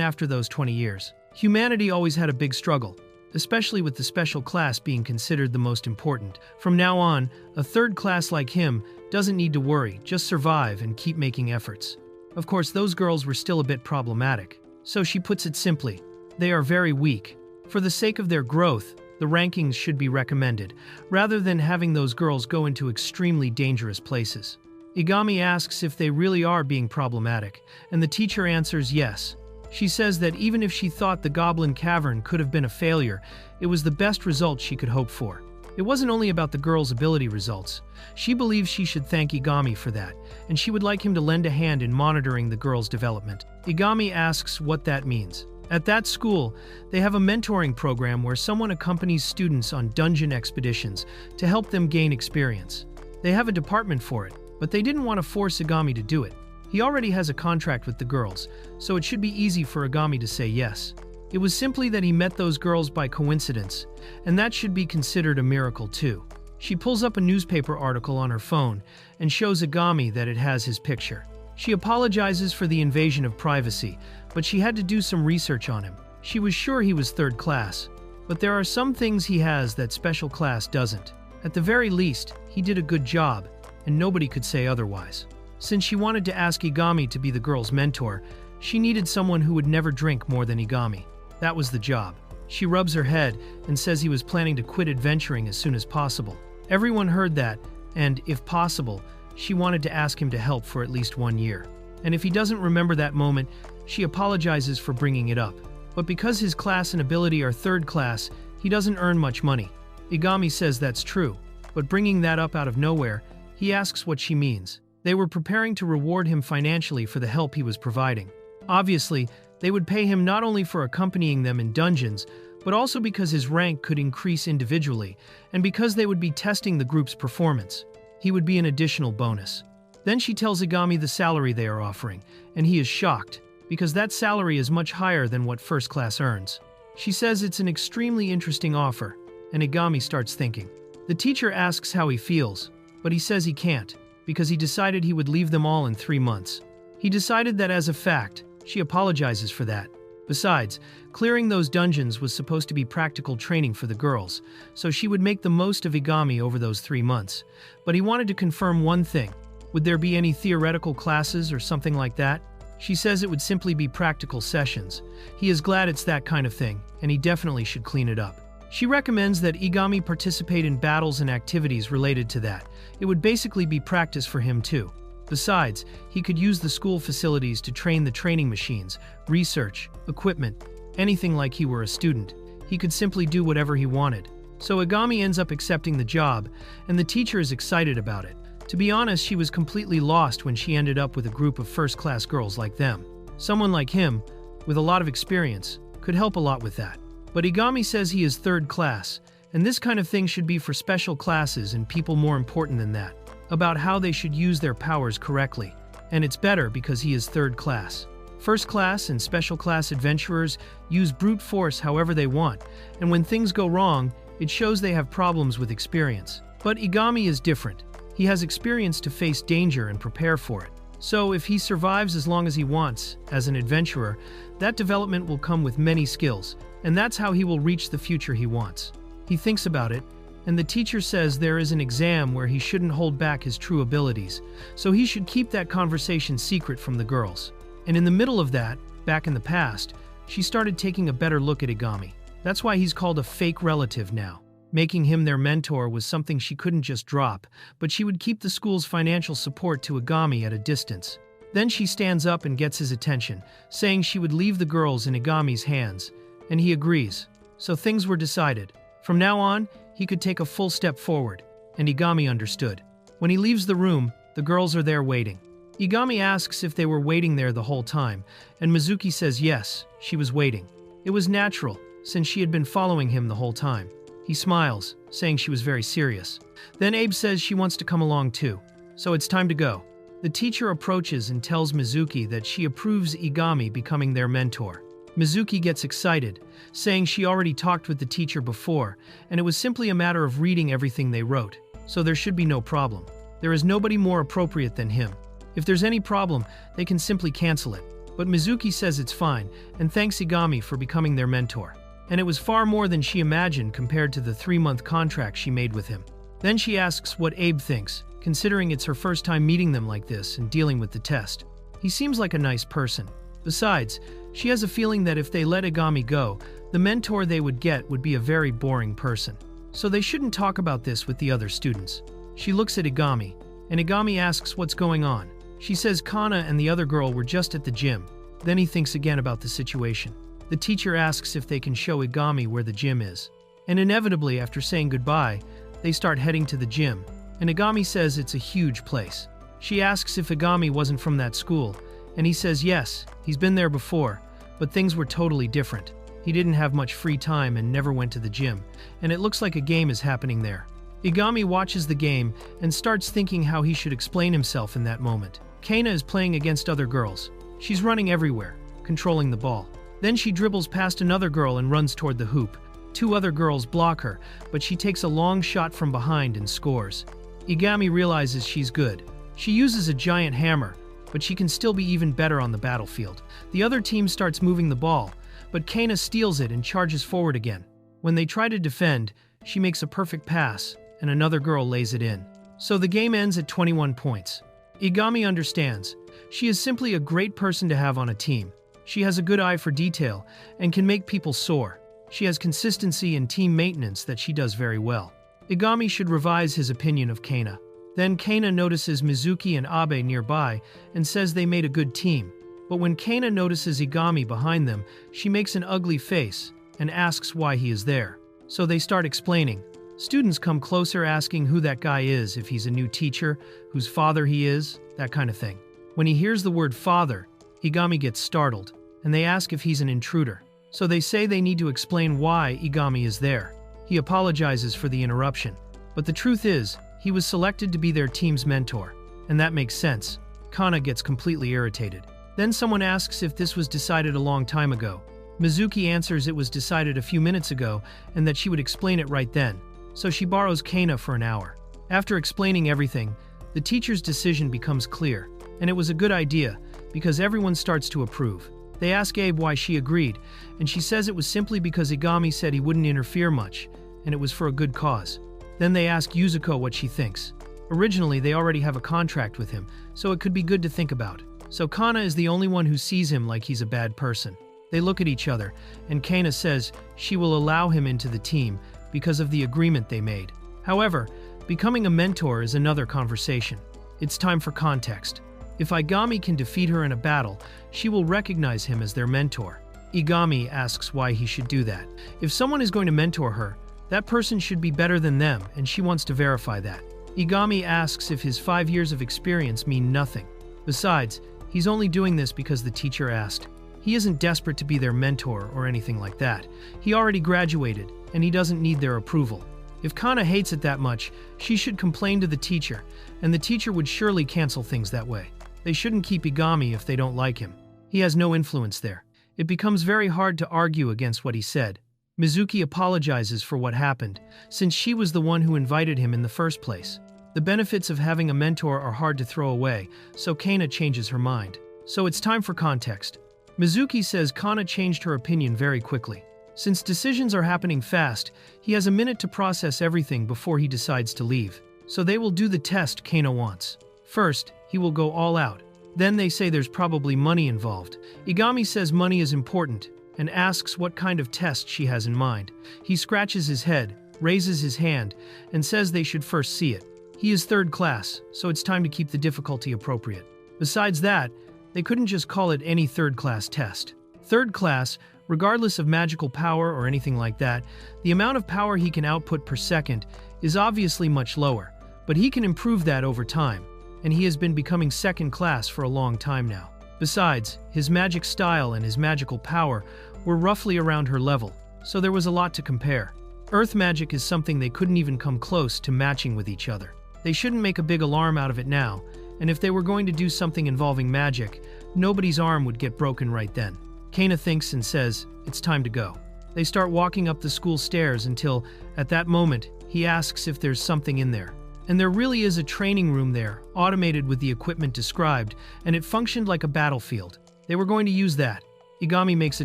after those 20 years. Humanity always had a big struggle, especially with the special class being considered the most important. From now on, a third class like him doesn't need to worry, just survive and keep making efforts. Of course, those girls were still a bit problematic. So she puts it simply, they are very weak. For the sake of their growth, the rankings should be recommended, rather than having those girls go into extremely dangerous places. Igami asks if they really are being problematic, and the teacher answers yes. She says that even if she thought the Goblin Cavern could have been a failure, it was the best result she could hope for. It wasn't only about the girl's ability results. She believes she should thank Igami for that, and she would like him to lend a hand in monitoring the girl's development. Igami asks what that means. At that school, they have a mentoring program where someone accompanies students on dungeon expeditions to help them gain experience. They have a department for it, but they didn't want to force Igami to do it. He already has a contract with the girls, so it should be easy for Igami to say yes. It was simply that he met those girls by coincidence, and that should be considered a miracle too. She pulls up a newspaper article on her phone and shows Igami that it has his picture. She apologizes for the invasion of privacy, but she had to do some research on him. She was sure he was third class, but there are some things he has that special class doesn't. At the very least, he did a good job, and nobody could say otherwise. Since she wanted to ask Igami to be the girl's mentor, she needed someone who would never drink more than Igami. That was the job. She rubs her head and says he was planning to quit adventuring as soon as possible. Everyone heard that, and, if possible, she wanted to ask him to help for at least 1 year. And if he doesn't remember that moment, she apologizes for bringing it up. But because his class and ability are third class, he doesn't earn much money. Igami says that's true, but bringing that up out of nowhere, he asks what she means. They were preparing to reward him financially for the help he was providing. Obviously, they would pay him not only for accompanying them in dungeons, but also because his rank could increase individually, and because they would be testing the group's performance. He would be an additional bonus. Then she tells Igami the salary they are offering, and he is shocked, because that salary is much higher than what first class earns. She says it's an extremely interesting offer, and Igami starts thinking. The teacher asks how he feels, but he says he can't, because he decided he would leave them all in 3 months. He decided that as a fact, she apologizes for that. Besides, clearing those dungeons was supposed to be practical training for the girls, so she would make the most of Igami over those 3 months. But he wanted to confirm one thing. Would there be any theoretical classes or something like that? She says it would simply be practical sessions. He is glad it's that kind of thing, and he definitely should clean it up. She recommends that Igami participate in battles and activities related to that. It would basically be practice for him too. Besides, he could use the school facilities to train the training machines, research, equipment, anything like he were a student. He could simply do whatever he wanted. So Igami ends up accepting the job, and the teacher is excited about it. To be honest, she was completely lost when she ended up with a group of first-class girls like them. Someone like him, with a lot of experience, could help a lot with that. But Igami says he is third class, and this kind of thing should be for special classes and people more important than that, about how they should use their powers correctly. And it's better because he is third class. First class and special class adventurers use brute force however they want, and when things go wrong, it shows they have problems with experience. But Igami is different. He has experience to face danger and prepare for it. So if he survives as long as he wants, as an adventurer, that development will come with many skills, and that's how he will reach the future he wants. He thinks about it, and the teacher says there is an exam where he shouldn't hold back his true abilities, so he should keep that conversation secret from the girls. And in the middle of that, back in the past, she started taking a better look at Igami. That's why he's called a fake relative now. Making him their mentor was something she couldn't just drop, but she would keep the school's financial support to Igami at a distance. Then she stands up and gets his attention, saying she would leave the girls in Igami's hands, and he agrees. So things were decided. From now on, he could take a full step forward, and Igami understood. When he leaves the room, the girls are there waiting. Igami asks if they were waiting there the whole time, and Mizuki says yes, she was waiting. It was natural, since she had been following him the whole time. He smiles, saying she was very serious. Then Abe says she wants to come along too, so it's time to go. The teacher approaches and tells Mizuki that she approves Igami becoming their mentor. Mizuki gets excited, saying she already talked with the teacher before, and it was simply a matter of reading everything they wrote, so there should be no problem. There is nobody more appropriate than him. If there's any problem, they can simply cancel it. But Mizuki says it's fine, and thanks Igami for becoming their mentor. And it was far more than she imagined compared to the 3-month contract she made with him. Then she asks what Abe thinks, considering it's her first time meeting them like this and dealing with the test. He seems like a nice person. Besides, she has a feeling that if they let Igami go, the mentor they would get would be a very boring person. So they shouldn't talk about this with the other students. She looks at Igami, and Igami asks what's going on. She says Kana and the other girl were just at the gym. Then he thinks again about the situation. The teacher asks if they can show Igami where the gym is. And inevitably, after saying goodbye, they start heading to the gym, and Igami says it's a huge place. She asks if Igami wasn't from that school, and he says yes, he's been there before, but things were totally different. He didn't have much free time and never went to the gym, and it looks like a game is happening there. Igami watches the game and starts thinking how he should explain himself in that moment. Kana is playing against other girls. She's running everywhere, controlling the ball. Then she dribbles past another girl and runs toward the hoop. 2 other girls block her, but she takes a long shot from behind and scores. Igami realizes she's good. She uses a giant hammer, but she can still be even better on the battlefield. The other team starts moving the ball, but Kana steals it and charges forward again. When they try to defend, she makes a perfect pass, and another girl lays it in. So the game ends at 21 points. Igami understands. She is simply a great person to have on a team. She has a good eye for detail and can make people soar. She has consistency and team maintenance that she does very well. Igami should revise his opinion of Kana. Then Kana notices Mizuki and Abe nearby and says they made a good team. But when Kana notices Igami behind them, she makes an ugly face and asks why he is there. So they start explaining. Students come closer asking who that guy is, if he's a new teacher, whose father he is, that kind of thing. When he hears the word father, Igami gets startled, and they ask if he's an intruder. So they say they need to explain why Igami is there. He apologizes for the interruption, but the truth is, he was selected to be their team's mentor, and that makes sense. Kana gets completely irritated. Then someone asks if this was decided a long time ago. Mizuki answers it was decided a few minutes ago and that she would explain it right then, so she borrows Kana for an hour. After explaining everything, the teacher's decision becomes clear, and it was a good idea because everyone starts to approve. They ask Abe why she agreed, and she says it was simply because Igami said he wouldn't interfere much, and it was for a good cause. Then they ask Yuzuko what she thinks. Originally, they already have a contract with him, so it could be good to think about. So Kana is the only one who sees him like he's a bad person. They look at each other, and Kana says she will allow him into the team because of the agreement they made. However, becoming a mentor is another conversation. It's time for context. If Igami can defeat her in a battle, she will recognize him as their mentor. Igami asks why he should do that. If someone is going to mentor her, that person should be better than them, and she wants to verify that. Igami asks if his 5 years of experience mean nothing. Besides, he's only doing this because the teacher asked. He isn't desperate to be their mentor or anything like that. He already graduated, and he doesn't need their approval. If Kana hates it that much, she should complain to the teacher, and the teacher would surely cancel things that way. They shouldn't keep Igami if they don't like him. He has no influence there. It becomes very hard to argue against what he said. Mizuki apologizes for what happened, since she was the one who invited him in the first place. The benefits of having a mentor are hard to throw away, so Kana changes her mind. So it's time for context. Mizuki says Kana changed her opinion very quickly. Since decisions are happening fast, he has a minute to process everything before he decides to leave. So they will do the test Kana wants. First, he will go all out. Then they say there's probably money involved. Igami says money is important, and asks what kind of test she has in mind. He scratches his head, raises his hand, and says they should first see it. He is 3rd class, so it's time to keep the difficulty appropriate. Besides that, they couldn't just call it any 3rd class test. 3rd class, regardless of magical power or anything like that, the amount of power he can output per second is obviously much lower, but he can improve that over time, and he has been becoming 2nd class for a long time now. Besides, his magic style and his magical power were roughly around her level, so there was a lot to compare. Earth magic is something they couldn't even come close to matching with each other. They shouldn't make a big alarm out of it now, and if they were going to do something involving magic, nobody's arm would get broken right then. Kana thinks and says, "It's time to go." They start walking up the school stairs until, at that moment, he asks if there's something in there. And there really is a training room there, automated with the equipment described, and it functioned like a battlefield. They were going to use that. Igami makes a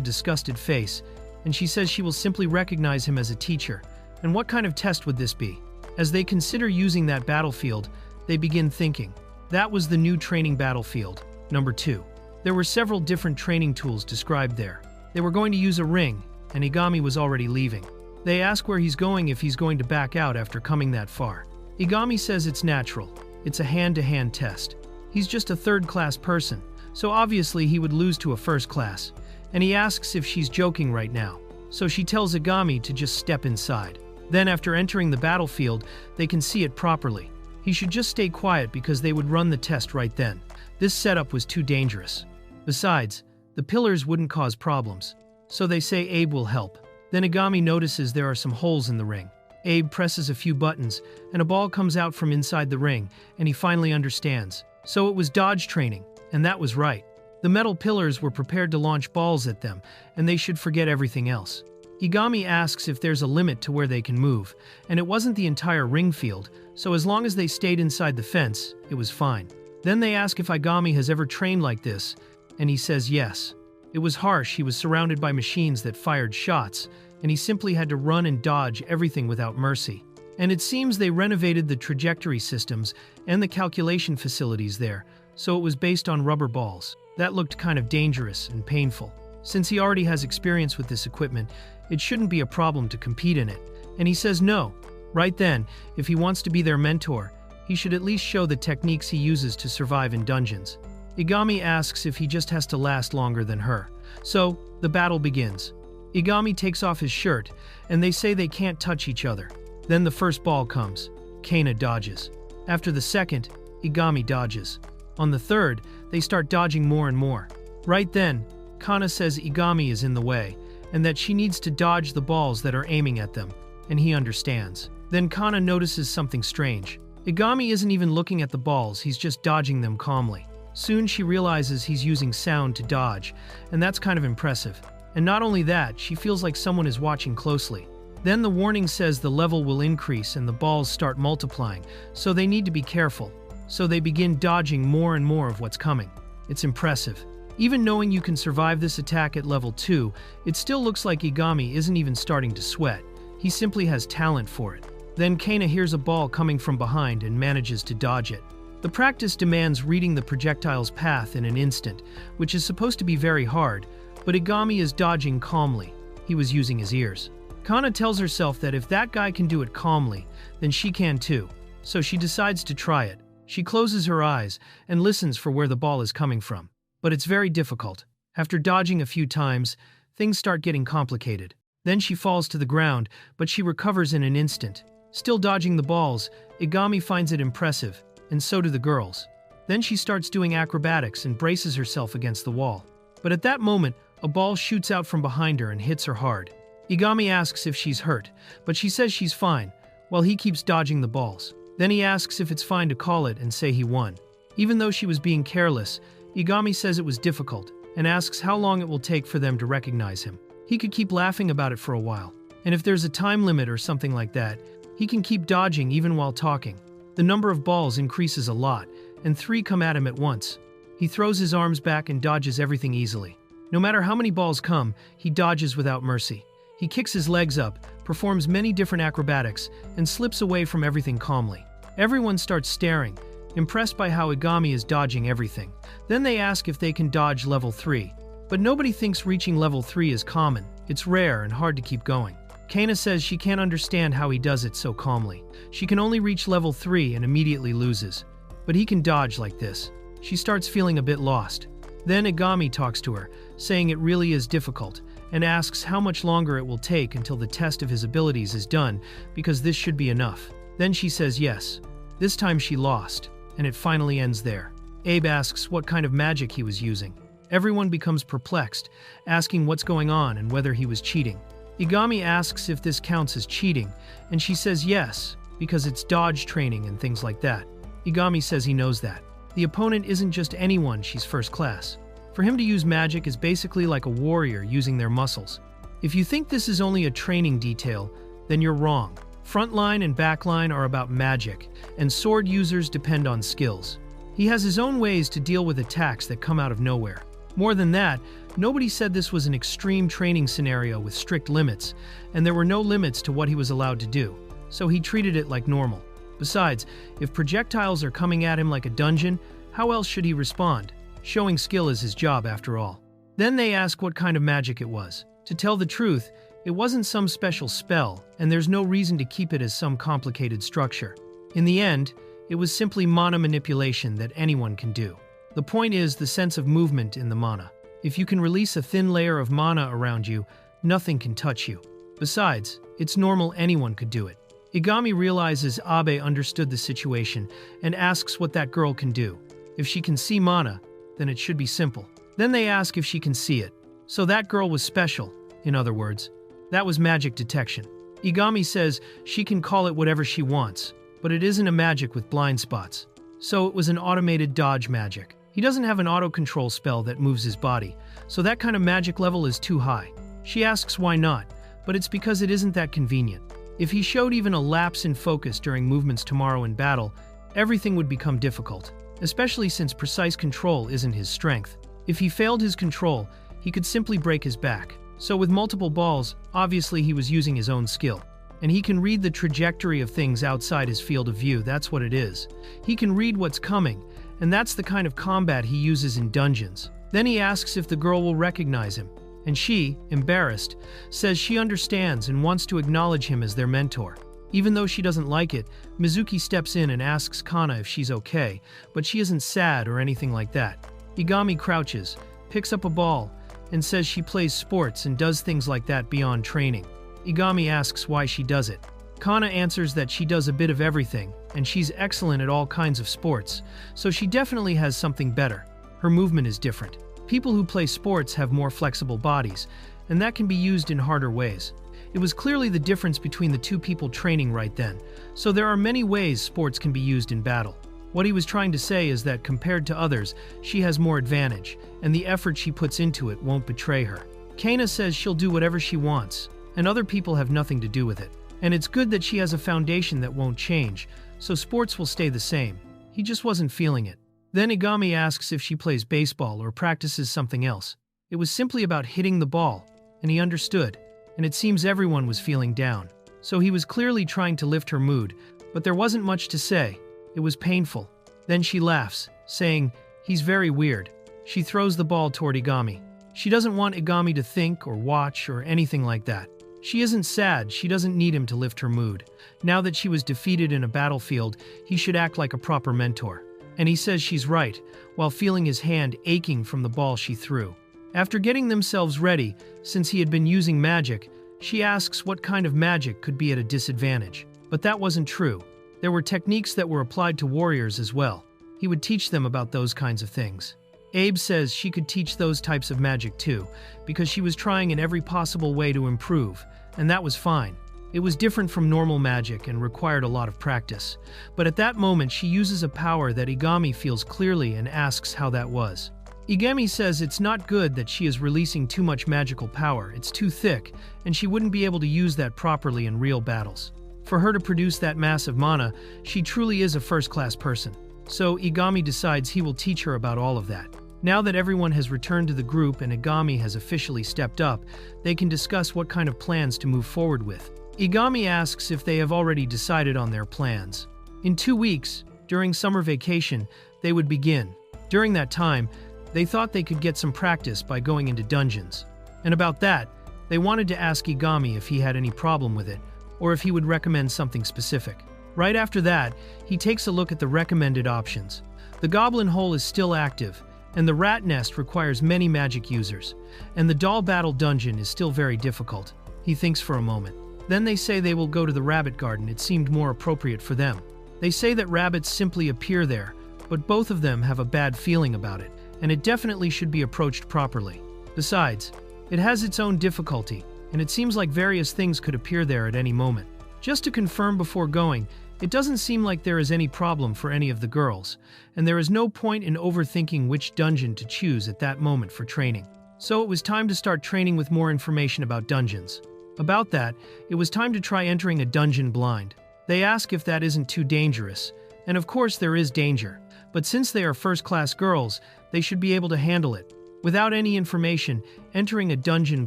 disgusted face, and she says she will simply recognize him as a teacher. And what kind of test would this be? As they consider using that battlefield, they begin thinking. That was the new training battlefield, number 2. There were several different training tools described there. They were going to use a ring, and Igami was already leaving. They ask where he's going if he's going to back out after coming that far. Igami says it's natural. It's a hand-to-hand test. He's just a third-class person, so obviously he would lose to a first class. And he asks if she's joking right now. So she tells Igami to just step inside. Then after entering the battlefield, they can see it properly. He should just stay quiet because they would run the test right then. This setup was too dangerous. Besides, the pillars wouldn't cause problems. So they say Abe will help. Then Igami notices there are some holes in the ring. Abe presses a few buttons, and a ball comes out from inside the ring, and he finally understands. So it was dodge training, and that was right. The metal pillars were prepared to launch balls at them, and they should forget everything else. Igami asks if there's a limit to where they can move, and it wasn't the entire ring field, so as long as they stayed inside the fence, it was fine. Then they ask if Igami has ever trained like this, and he says yes. It was harsh. He was surrounded by machines that fired shots, and he simply had to run and dodge everything without mercy. And it seems they renovated the trajectory systems and the calculation facilities there, so it was based on rubber balls. That looked kind of dangerous and painful. Since he already has experience with this equipment, it shouldn't be a problem to compete in it. And he says no. Right then, if he wants to be their mentor, he should at least show the techniques he uses to survive in dungeons. Igami asks if he just has to last longer than her. So, the battle begins. Igami takes off his shirt, and they say they can't touch each other. Then the first ball comes. Kana dodges. After the second, Igami dodges. On the third, they start dodging more and more. Right then, Kana says Igami is in the way, and that she needs to dodge the balls that are aiming at them, and he understands. Then Kana notices something strange. Igami isn't even looking at the balls, he's just dodging them calmly. Soon she realizes he's using sound to dodge, and that's kind of impressive. And not only that, she feels like someone is watching closely. Then the warning says the level will increase and the balls start multiplying, so they need to be careful. So they begin dodging more and more of what's coming. It's impressive. Even knowing you can survive this attack at level 2, it still looks like Igami isn't even starting to sweat. He simply has talent for it. Then Kana hears a ball coming from behind and manages to dodge it. The practice demands reading the projectile's path in an instant, which is supposed to be very hard, but Igami is dodging calmly. He was using his ears. Kana tells herself that if that guy can do it calmly, then she can too. So she decides to try it. She closes her eyes and listens for where the ball is coming from. But it's very difficult. After dodging a few times, things start getting complicated. Then she falls to the ground, but she recovers in an instant. Still dodging the balls, Igami finds it impressive, and so do the girls. Then she starts doing acrobatics and braces herself against the wall. But at that moment, a ball shoots out from behind her and hits her hard. Igami asks if she's hurt, but she says she's fine, while he keeps dodging the balls. Then he asks if it's fine to call it and say he won. Even though she was being careless, Igami says it was difficult, and asks how long it will take for them to recognize him. He could keep laughing about it for a while, and if there's a time limit or something like that, he can keep dodging even while talking. The number of balls increases a lot, and 3 come at him at once. He throws his arms back and dodges everything easily. No matter how many balls come, he dodges without mercy. He kicks his legs up, performs many different acrobatics, and slips away from everything calmly. Everyone starts staring, impressed by how Igami is dodging everything. Then they ask if they can dodge level 3. But nobody thinks reaching level 3 is common. It's rare and hard to keep going. Kana says she can't understand how he does it so calmly. She can only reach level 3 and immediately loses. But he can dodge like this. She starts feeling a bit lost. Then Igami talks to her, saying it really is difficult, and asks how much longer it will take until the test of his abilities is done, because this should be enough. Then she says yes. This time she lost, and it finally ends there. Abe asks what kind of magic he was using. Everyone becomes perplexed, asking what's going on and whether he was cheating. Igami asks if this counts as cheating, and she says yes, because it's dodge training and things like that. Igami says he knows that. The opponent isn't just anyone, she's first class. For him to use magic is basically like a warrior using their muscles. If you think this is only a training detail, then you're wrong. Frontline and backline are about magic, and sword users depend on skills. He has his own ways to deal with attacks that come out of nowhere. More than that, nobody said this was an extreme training scenario with strict limits, and there were no limits to what he was allowed to do, so he treated it like normal. Besides, if projectiles are coming at him like a dungeon, how else should he respond? Showing skill is his job after all. Then they ask what kind of magic it was. To tell the truth, it wasn't some special spell, and there's no reason to keep it as some complicated structure. In the end, it was simply mana manipulation that anyone can do. The point is the sense of movement in the mana. If you can release a thin layer of mana around you, nothing can touch you. Besides, it's normal, anyone could do it. Igami realizes Abe understood the situation and asks what that girl can do. If she can see mana, then it should be simple. Then they ask if she can see it. So that girl was special, in other words. That was magic detection. Igami says she can call it whatever she wants, but it isn't a magic with blind spots. So it was an automated dodge magic. He doesn't have an auto-control spell that moves his body, so that kind of magic level is too high. She asks why not, but it's because it isn't that convenient. If he showed even a lapse in focus during movements tomorrow in battle, everything would become difficult, especially since precise control isn't his strength. If he failed his control, he could simply break his back. So with multiple balls, obviously he was using his own skill. And he can read the trajectory of things outside his field of view, that's what it is. He can read what's coming, and that's the kind of combat he uses in dungeons. Then he asks if the girl will recognize him, and she, embarrassed, says she understands and wants to acknowledge him as their mentor. Even though she doesn't like it, Mizuki steps in and asks Kana if she's okay, but she isn't sad or anything like that. Igami crouches, picks up a ball, and says she plays sports and does things like that beyond training. Igami asks why she does it. Kana answers that she does a bit of everything, and she's excellent at all kinds of sports, so she definitely has something better. Her movement is different. People who play sports have more flexible bodies, and that can be used in harder ways. It was clearly the difference between the two people training right then, so there are many ways sports can be used in battle. What he was trying to say is that compared to others, she has more advantage, and the effort she puts into it won't betray her. Kana says she'll do whatever she wants, and other people have nothing to do with it. And it's good that she has a foundation that won't change, so sports will stay the same. He just wasn't feeling it. Then Igami asks if she plays baseball or practices something else. It was simply about hitting the ball, and he understood, and it seems everyone was feeling down. So he was clearly trying to lift her mood, but there wasn't much to say. It was painful. Then she laughs, saying, "He's very weird." She throws the ball toward Igami. She doesn't want Igami to think or watch or anything like that. She isn't sad, she doesn't need him to lift her mood. Now that she was defeated in a battlefield, he should act like a proper mentor. And he says she's right, while feeling his hand aching from the ball she threw. After getting themselves ready, since he had been using magic, she asks what kind of magic could be at a disadvantage. But that wasn't true. There were techniques that were applied to warriors as well. He would teach them about those kinds of things. Abe says she could teach those types of magic too, because she was trying in every possible way to improve, and that was fine. It was different from normal magic and required a lot of practice. But at that moment she uses a power that Igami feels clearly and asks how that was. Igami says it's not good that she is releasing too much magical power, it's too thick, and she wouldn't be able to use that properly in real battles. For her to produce that massive mana, she truly is a first-class person. So Igami decides he will teach her about all of that. Now that everyone has returned to the group and Igami has officially stepped up, they can discuss what kind of plans to move forward with. Igami asks if they have already decided on their plans. In 2 weeks, during summer vacation, they would begin. During that time, they thought they could get some practice by going into dungeons. And about that, they wanted to ask Igami if he had any problem with it, or if he would recommend something specific. Right after that, he takes a look at the recommended options. The Goblin Hole is still active, and the Rat Nest requires many magic users, and the Doll Battle Dungeon is still very difficult. He thinks for a moment. Then they say they will go to the Rabbit Garden, it seemed more appropriate for them. They say that rabbits simply appear there, but both of them have a bad feeling about it, and it definitely should be approached properly. Besides, it has its own difficulty, and it seems like various things could appear there at any moment. Just to confirm before going, It doesn't seem like there is any problem for any of the girls, and there is no point in overthinking which dungeon to choose at that moment for training. So it was time to start training with more information about dungeons. About that, it was time to try entering a dungeon blind. They ask if that isn't too dangerous, and of course there is danger, but since they are first-class girls, they should be able to handle it. Without any information, entering a dungeon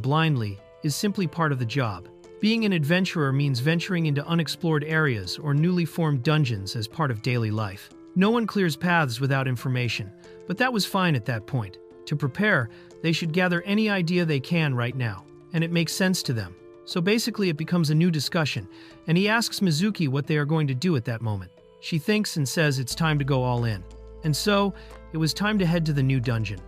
blindly is simply part of the job. Being an adventurer means venturing into unexplored areas or newly formed dungeons as part of daily life. No one clears paths without information, but that was fine at that point. To prepare, they should gather any idea they can right now, and it makes sense to them. So basically it becomes a new discussion, and he asks Mizuki what they are going to do at that moment. She thinks and says it's time to go all in. And so, it was time to head to the new dungeon.